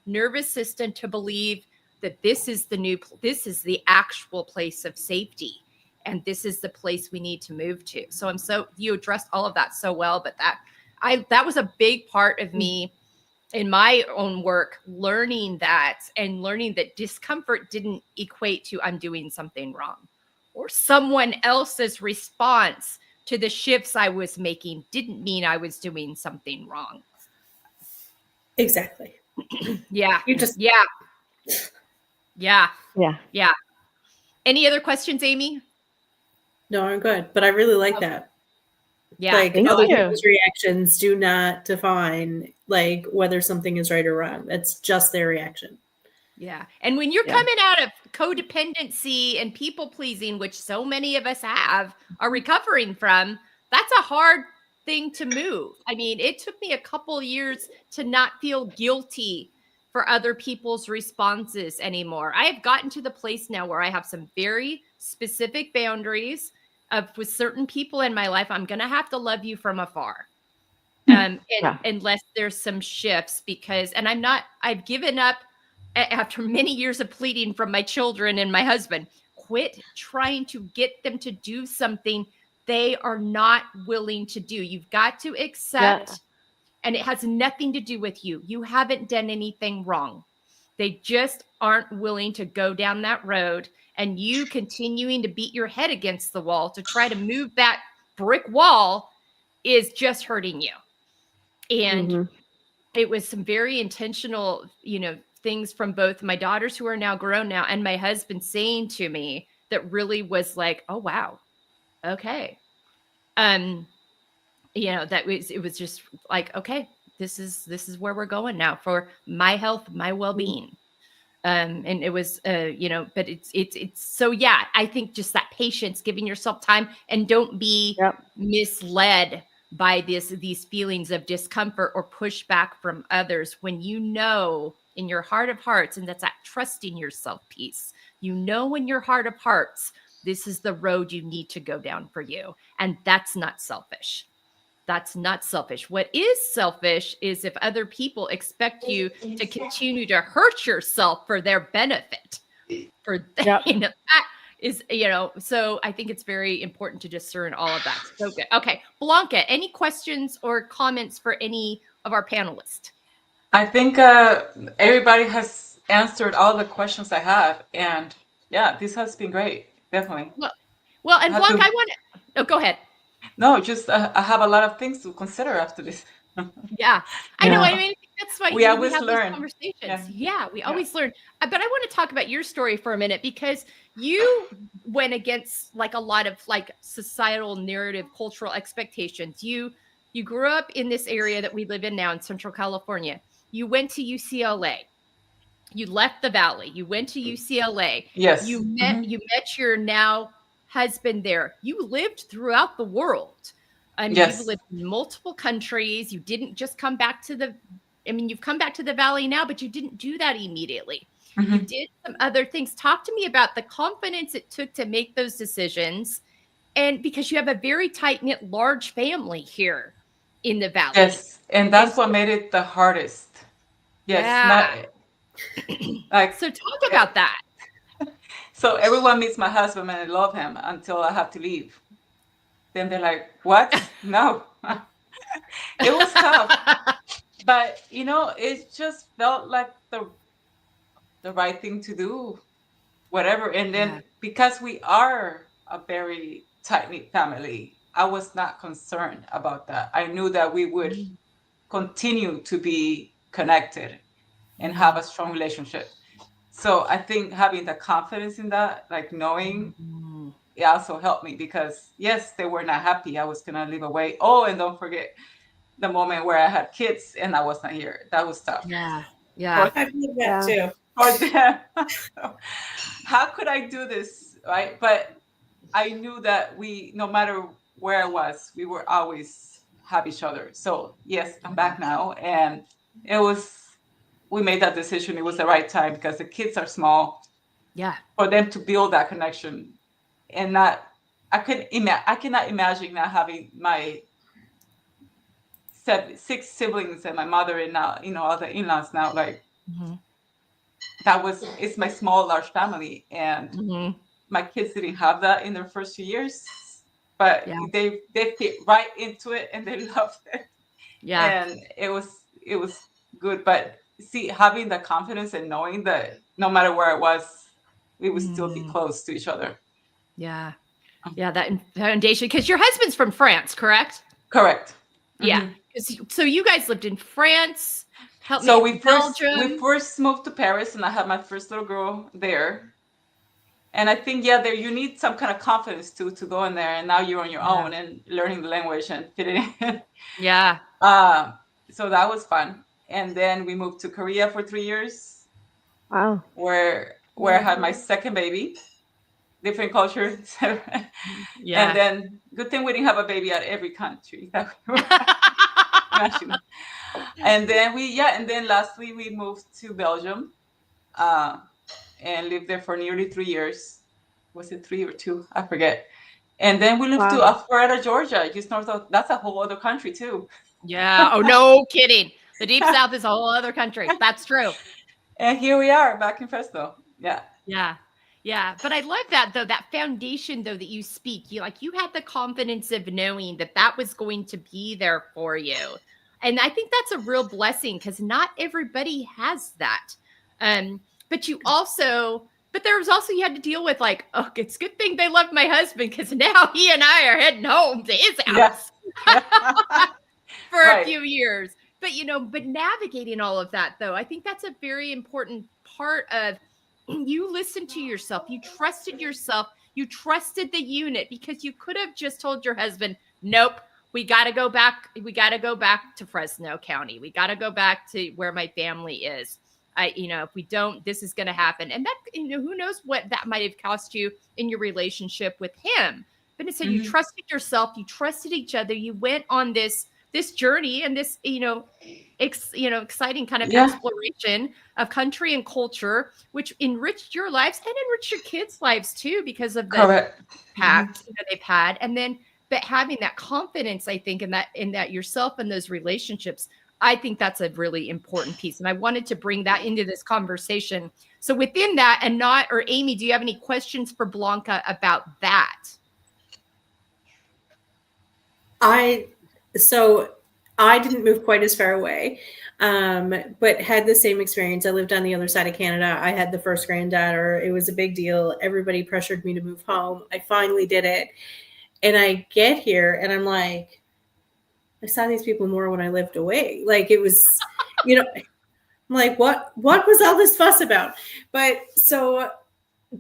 S1: nervous system to believe that this is the actual place of safety. And this is the place we need to move to. So you addressed all of that so well, but that was a big part of me in my own work, learning that, and learning that discomfort didn't equate to I'm doing something wrong, or someone else's response to the shifts I was making didn't mean I was doing something wrong.
S3: Exactly.
S1: Yeah.
S3: You just
S1: Yeah. Yeah.
S2: Yeah.
S1: Yeah. Any other questions, Amy?
S3: No, I'm good, but I really like that.
S1: Yeah.
S3: Like,
S2: Thank
S3: other
S2: you.
S3: people's reactions do not define like whether something is right or wrong. It's just their reaction.
S1: Yeah. And when you're
S2: Yeah.
S1: coming out of codependency and people pleasing, which so many of us are recovering from, that's a hard thing to move. I mean, it took me a couple years to not feel guilty for other people's responses anymore. I have gotten to the place now where I have some very specific boundaries of, with certain people in my life, I'm going to have to love you from afar.
S2: Yeah.
S1: Unless there's some shifts, and I've given up after many years of pleading from my children and my husband. Quit trying to get them to do something they are not willing to do. You've got to accept,
S2: Yeah.
S1: and it has nothing to do with you. You haven't done anything wrong. They just aren't willing to go down that road, and you continuing to beat your head against the wall to try to move that brick wall is just hurting you. And
S2: Mm-hmm.
S1: it was some very intentional, things from both my daughters, who are now grown now, and my husband, saying to me that really was like, oh, wow. Okay. It was just like, okay, this is where we're going now for my health, my well-being. And it was, but it's so, yeah, I think just that patience, giving yourself time, and don't be misled by these feelings of discomfort or pushback from others when you know in your heart of hearts, and that's that trusting yourself piece. You know, in your heart of hearts, this is the road you need to go down for you. And that's not selfish. That's not selfish. What is selfish is if other people expect you to continue to hurt yourself for their benefit. That is, so I think it's very important to discern all of that. So good. Okay. Blanca, any questions or comments for any of our panelists?
S4: I think everybody has answered all the questions I have. And yeah, this has been great. Definitely.
S1: Well, and Blanca, I want to, oh, go ahead.
S4: No, just I have a lot of things to consider after this.
S1: Yeah, I know. I mean, that's why
S4: we always
S1: have
S4: learn.
S1: These conversations. Yeah, we always learn. But I want to talk about your story for a minute, because you went against like a lot of like societal narrative, cultural expectations. You grew up in this area that we live in now in Central California. You went to UCLA. You left the Valley. You went to UCLA.
S4: Yes.
S1: You met your now husband there. You lived throughout the world. I mean, you've lived in multiple countries. You didn't just come back to you've come back to the Valley now, but you didn't do that immediately. You did some other things. Talk to me about the confidence it took to make those decisions. And because you have a very tight-knit, large family here in the Valley.
S4: Yes, and that's what made it the hardest. Yes.
S1: Yeah. So talk about that.
S4: So everyone meets my husband and I love him until I have to leave. Then they're like, what? No. It was tough. But, it just felt like the right thing to do, whatever. And then because we are a very tight-knit family, I was not concerned about that. I knew that we would continue to be connected and have a strong relationship. So I think having the confidence in that, like knowing, it also helped me, because yes, they were not happy I was gonna live away. Oh, and don't forget the moment where I had kids and I was not here. That was tough.
S1: Yeah.
S3: I feel that too.
S4: For them. How could I do this, right? But I knew that no matter where I was, we were always have each other. So yes, I'm back now, and we made that decision. It was the right time because the kids are small.
S1: Yeah.
S4: For them to build that connection, and I cannot imagine not having my 6 siblings and my mother and now, all the in-laws now, like it's my small, large family. And my kids didn't have that in their first few years, but they fit right into it and they loved it. Yeah. And it was good. But see, having the confidence and knowing that no matter where I was, we would still be close to each other.
S1: Yeah. Yeah. That foundation, because your husband's from France, correct?
S4: Correct.
S1: Yeah. So you guys lived in France.
S4: We first moved to Paris, and I had my first little girl there. And I think, there you need some kind of confidence to go in there. And now you're on your own and learning the language and fitting in.
S1: Yeah.
S4: So that was fun. And then we moved to Korea for 3 years.
S2: Wow.
S4: Where I had my second baby. Different culture. Yeah. And then good thing we didn't have a baby at every country that we were and then lastly we moved to Belgium and lived there for nearly 3 years. Was it 3 or 2? I forget. And then we moved to Alpharetta, Georgia, just north of. That's a whole other country too.
S1: Yeah. Oh, no kidding. The Deep South is a whole other country. That's true.
S4: And here we are back in Fresno. Yeah.
S1: Yeah. Yeah. But I love that, though, that foundation, though, that you speak. You had the confidence of knowing that was going to be there for you. And I think that's a real blessing, because not everybody has that. But you had to deal with it's a good thing they loved my husband, because now he and I are heading home to his house for a few years. But, but navigating all of that, though, I think that's a very important part of you listened to yourself. You trusted yourself. You trusted the unit, because you could have just told your husband, nope, we got to go back. We got to go back to Fresno County. We got to go back to where my family is. If we don't, this is going to happen. And that, who knows what that might have cost you in your relationship with him. But instead, you trusted yourself, you trusted each other, you went on this journey and this, exciting kind of exploration of country and culture, which enriched your lives and enriched your kids' lives too, because of the impact they've had. And then, but having that confidence, I think, in that yourself and those relationships, I think that's a really important piece. And I wanted to bring that into this conversation. So within that, or Amy, do you have any questions for Blanca about that?
S3: So I didn't move quite as far away, but had the same experience. I lived on the other side of Canada. I had the first granddaughter. It was a big deal. Everybody pressured me to move home. I finally did it. And I get here and I'm like, I saw these people more when I lived away. Like it was, I'm like, what was all this fuss about? But so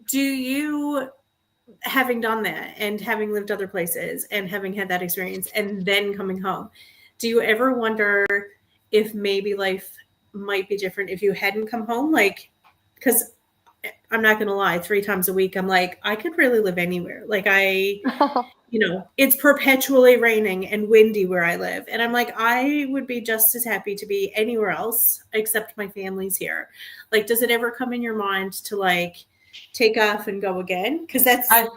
S3: do you, having done that and having lived other places and having had that experience and then coming home, do you ever wonder if maybe life might be different if you hadn't come home? Like, because I'm not going to lie, 3 times a week, I'm like, I could really live anywhere. Like it's perpetually raining and windy where I live. And I'm like, I would be just as happy to be anywhere else except my family's here. Like, does it ever come in your mind to like take off and go again? Because that's something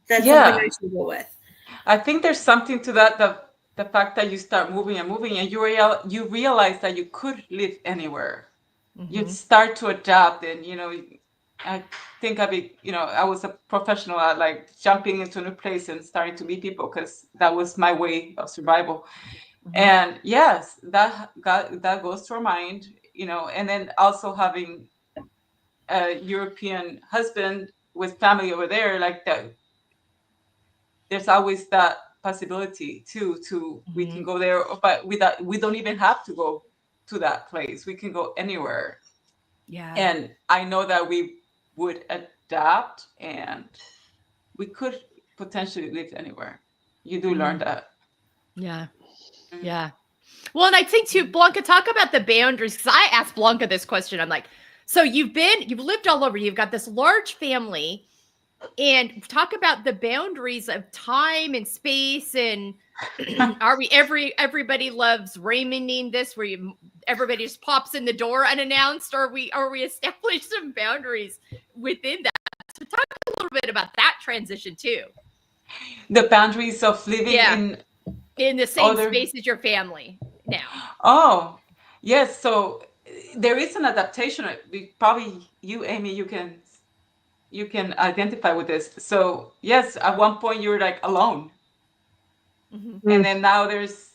S3: I struggle with.
S4: I think there's something to that, the fact that you start moving and you realize that you could live anywhere. You start to adapt, and I think I was a professional at like jumping into a new place and starting to meet people because that was my way of survival. And yes, that goes to our mind, and then also having a European husband with family over there, like that. There's always that possibility too. We can go there, but we don't even have to go to that place. We can go anywhere.
S1: Yeah.
S4: And I know that we would adapt and we could potentially live anywhere. You do learn that.
S1: Yeah. Yeah. Well, and I think too, Blanca, talk about the boundaries, because I asked Blanca this question. I'm like, so you've lived all over, you've got this large family, and talk about the boundaries of time and space. And are we everybody loves Raymonding this, where everybody just pops in the door unannounced, or we establish some boundaries within that? So talk a little bit about that transition too.
S4: The boundaries of living
S1: in the same space as your family now.
S4: Oh, yes. So there is an adaptation. Probably you, Amy, you can identify with this. So yes, at one point you were like alone, and then now there's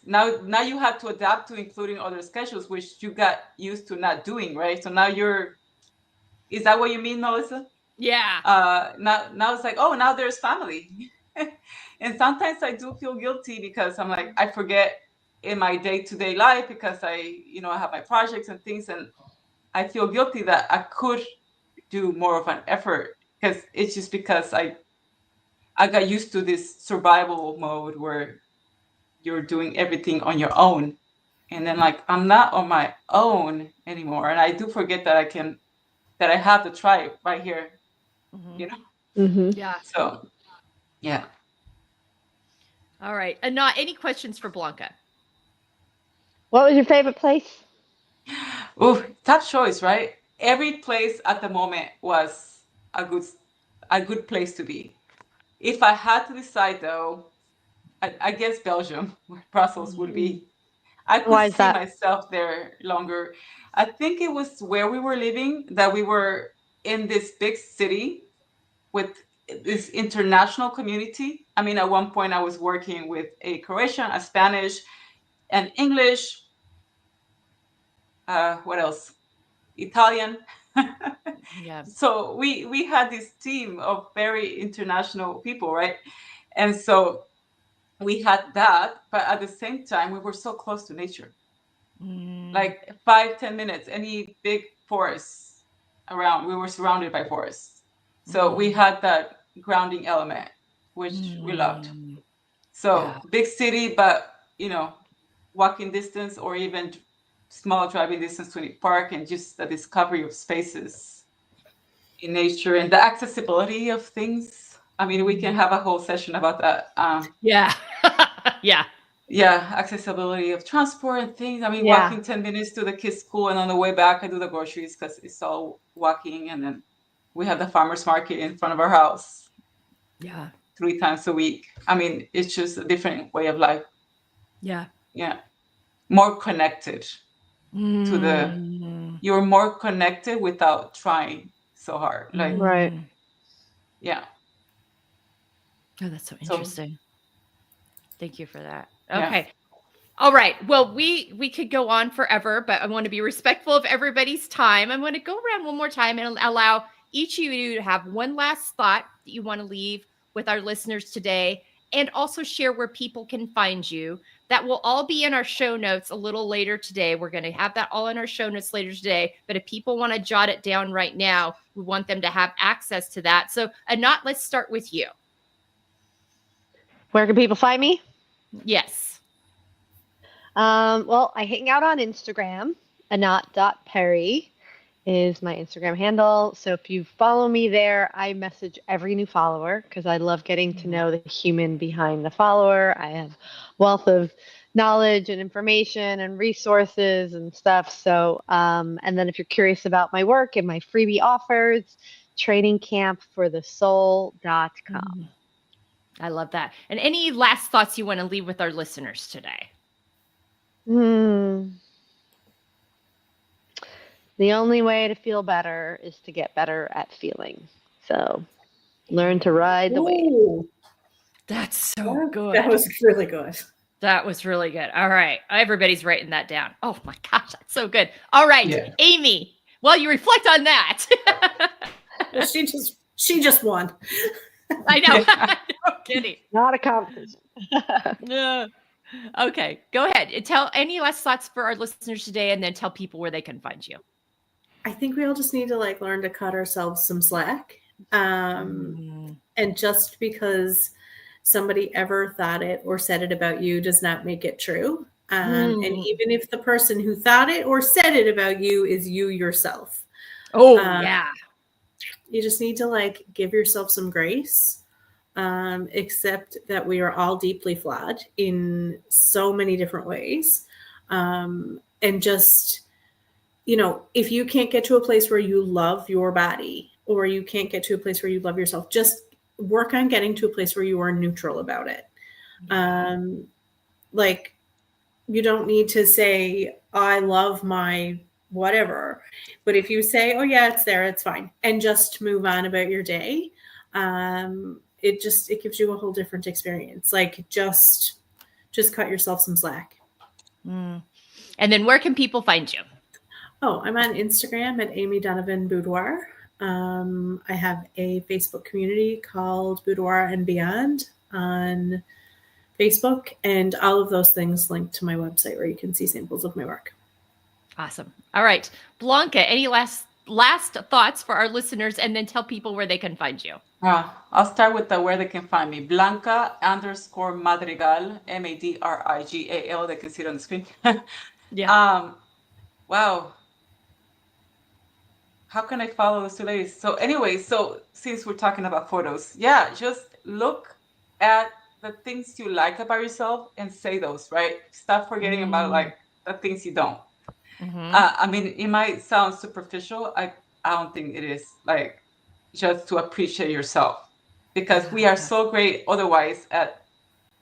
S4: now you have to adapt to including other schedules, which you got used to not doing, right? So now is that what you mean, Melissa?
S1: Yeah.
S4: Now it's like, oh, now there's family. And sometimes I do feel guilty because I'm like, I forget in my day-to-day life because I have my projects and things, and I feel guilty that I could do more of an effort, because it's just because I got used to this survival mode where you're doing everything on your own, and then like I'm not on my own anymore, and I do forget that I have the tribe right here,
S1: Yeah.
S4: So yeah.
S1: All right. And not any questions for Blanca?
S2: What was your favorite place?
S4: Oh, tough choice, right? Every place at the moment was a good place to be. If I had to decide, though, I guess Belgium, Brussels would be. I
S2: Why
S4: could
S2: is
S4: see
S2: that?
S4: myself there longer. I think it was where we were living, that we were in this big city with this international community. I mean, at one point I was working with a Croatian, a Spanish, and English. What else? Italian.
S1: Yeah.
S4: So we had this team of very international people, right? And so we had that, but at the same time we were so close to nature. Like 5-10 minutes, any big forests around, we were surrounded by forests. So we had that grounding element, which we loved. So big city, but walking distance or even small driving distance to any park, and just the discovery of spaces in nature and the accessibility of things. I mean, we can have a whole session about that.
S1: Yeah. Yeah.
S4: Yeah, accessibility of transport and things. I mean,
S2: Yeah.
S4: walking 10 minutes to the kids' school, and on the way back, I do the groceries because it's all walking. And then we have the farmer's market in front of our house
S1: Yeah.
S4: 3 times a week. I mean, it's just a different way of life.
S1: Yeah.
S4: Yeah. More connected to the, you're more connected without trying so hard. Like,
S2: Right.
S4: yeah.
S1: Oh, that's so
S4: So,
S1: interesting. Thank you for that.
S4: yeah.
S1: Okay. All right. Well, we could go on forever, but I want to be respectful of everybody's time. I'm going to go around one more time and allow each of you to have one last thought that you want to leave with our listeners today, and also share where people can find you. That will all be in our show notes a little later today. We're going to have that all in our show notes later today. But if people want to jot it down right now, we want them to have access to that. So, Anat, let's start with you.
S2: Where can people find me?
S1: Yes.
S2: Well, I hang out on Instagram. Anat.perry is my Instagram handle. So if you follow me there, I message every new follower because I love getting to know the human behind the follower. I have wealth of knowledge and information and resources and stuff. So, and then if you're curious about my work and my freebie offers, trainingcampforthesoul.com.
S1: I love that. And any last thoughts you want to leave with our listeners today?
S2: The only way to feel better is to get better at feeling. So learn to ride the wave.
S3: Ooh,
S1: That's so good.
S3: that was really good.
S1: That was really good. All right. Everybody's writing that down. Oh my gosh, that's so good. All right,
S4: Yeah.
S1: Amy, while you reflect on that.
S3: Well, she just won.
S1: I know. No kidding.
S2: Not a competition.
S1: Yeah. Okay, go ahead. Tell any last thoughts for our listeners today, and then tell people where they can find you.
S3: I think we all just need to learn to cut ourselves some slack. And just because somebody ever thought it or said it about you does not make it true. And even if the person who thought it or said it about you is you yourself.
S1: Oh, yeah.
S3: You just need to give yourself some grace. Accept that we are all deeply flawed in so many different ways. And just, if you can't get to a place where you love your body, or you can't get to a place where you love yourself, just work on getting to a place where you are neutral about it. You don't need to say, I love my whatever. But if you say, oh yeah, it's there, it's fine, and just move on about your day, it gives you a whole different experience. Just cut yourself some slack.
S1: And then where can people find you?
S3: Oh, I'm on Instagram at Amy Donovan Boudoir. I have a Facebook community called Boudoir and Beyond on Facebook, and all of those things linked to my website where you can see samples of my work.
S1: Awesome. All right. Blanca, any last thoughts for our listeners, and then tell people where they can find you?
S4: I'll start with where they can find me. Blanca_Madrigal, Madrigal. They can see it on the screen.
S1: Yeah.
S4: Wow. How can I follow those two ladies? So anyway, since we're talking about photos, just look at the things you like about yourself and say those, right? Stop forgetting about the things you don't. I mean, it might sound superficial. I don't think it is. Just to appreciate yourself, because we are so great otherwise at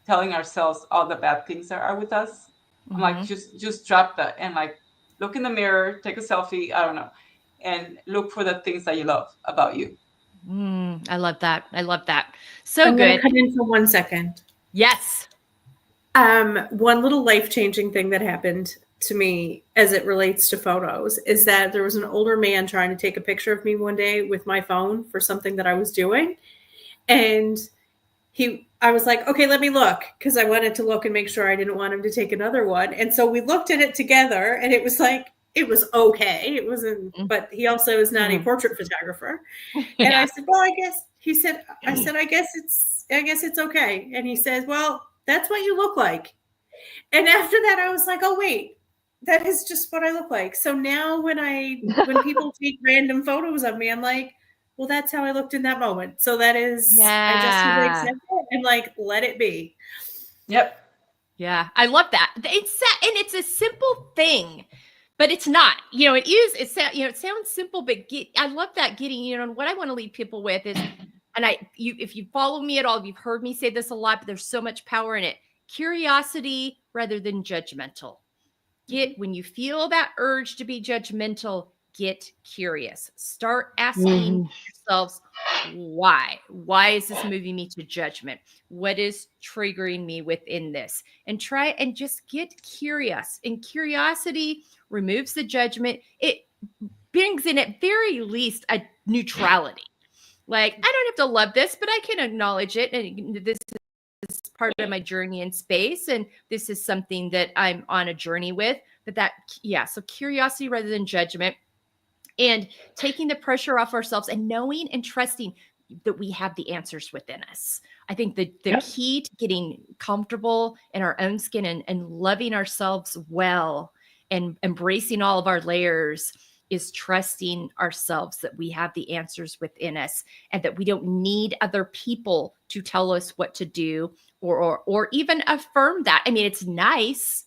S4: telling ourselves all the bad things that are with us. I'm just drop that and look in the mirror, take a selfie, I don't know, and look for the things that you love about you.
S1: I love that. So
S3: I'm
S1: good.
S3: gonna cut in for 1 second.
S1: Yes.
S3: One little life-changing thing that happened to me as it relates to photos is that there was an older man trying to take a picture of me one day with my phone for something that I was doing. And I was like, okay, let me look, because I wanted to look and make sure I didn't want him to take another one. And so we looked at it together, and it was it was okay. It wasn't, but he also is not a portrait photographer. And I said, well, I guess I guess it's okay. And he says, well, that's what you look like. And after that, I was like, oh, wait, that is just what I look like. So now when people take random photos of me, I'm like, well, that's how I looked in that moment. So that is, I just need to accept it and like, let it be.
S4: Yep.
S1: Yeah, I love that. It's a simple thing, but it's not. It sounds simple, but I love that getting. And what I want to leave people with is, and if you follow me at all, you've heard me say this a lot, but there's so much power in it. Curiosity rather than judgmental. When you feel that urge to be judgmental, get curious. Start asking yourselves, why? Why is this moving me to judgment? What is triggering me within this? And try and just get curious. And curiosity removes the judgment. It brings in at very least a neutrality. Like, I don't have to love this, but I can acknowledge it. And this is part of my journey in space. And this is something that I'm on a journey with. So curiosity rather than judgment. And taking the pressure off ourselves and knowing and trusting that we have the answers within us. I think the key to getting comfortable in our own skin and loving ourselves well and embracing all of our layers is trusting ourselves that we have the answers within us and that we don't need other people to tell us what to do or even affirm that. I mean, it's nice,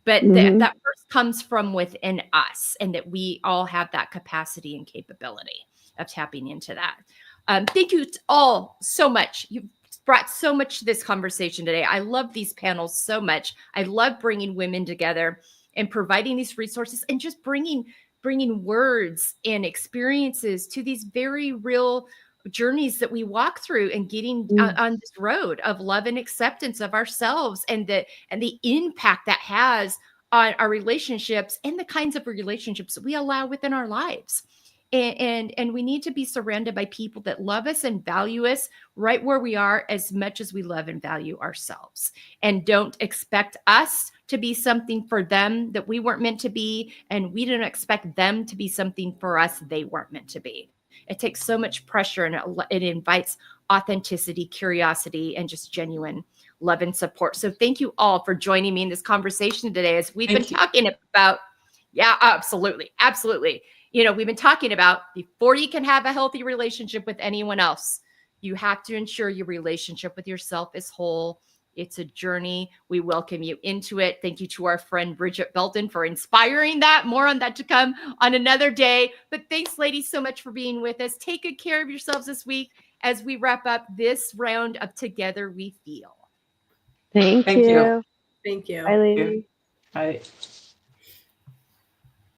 S1: but that first comes from within us, and that we all have that capacity and capability of tapping into that. Thank you all so much. You've brought so much to this conversation today. I love these panels so much. I love bringing women together and providing these resources and just bringing words and experiences to these very real journeys that we walk through and getting on this road of love and acceptance of ourselves and the impact that has on our relationships and the kinds of relationships that we allow within our lives. And we need to be surrounded by people that love us and value us right where we are as much as we love and value ourselves, and don't expect us to be something for them that we weren't meant to be. And we don't expect them to be something for us they weren't meant to be. It takes so much pressure, and it invites authenticity, curiosity, and just genuine love and support. So thank you all for joining me in this conversation today as we've been talking about. Yeah, absolutely. Absolutely. We've been talking about before you can have a healthy relationship with anyone else, you have to ensure your relationship with yourself is whole. It's a journey. We welcome you into it. Thank you to our friend Bridget Belton for inspiring that. More on that to come on another day. But thanks, ladies, so much for being with us. Take good care of yourselves this week as we wrap up this round of Together We Feel.
S2: Thank you.
S3: Thank you.
S2: Bye, ladies.
S4: Bye.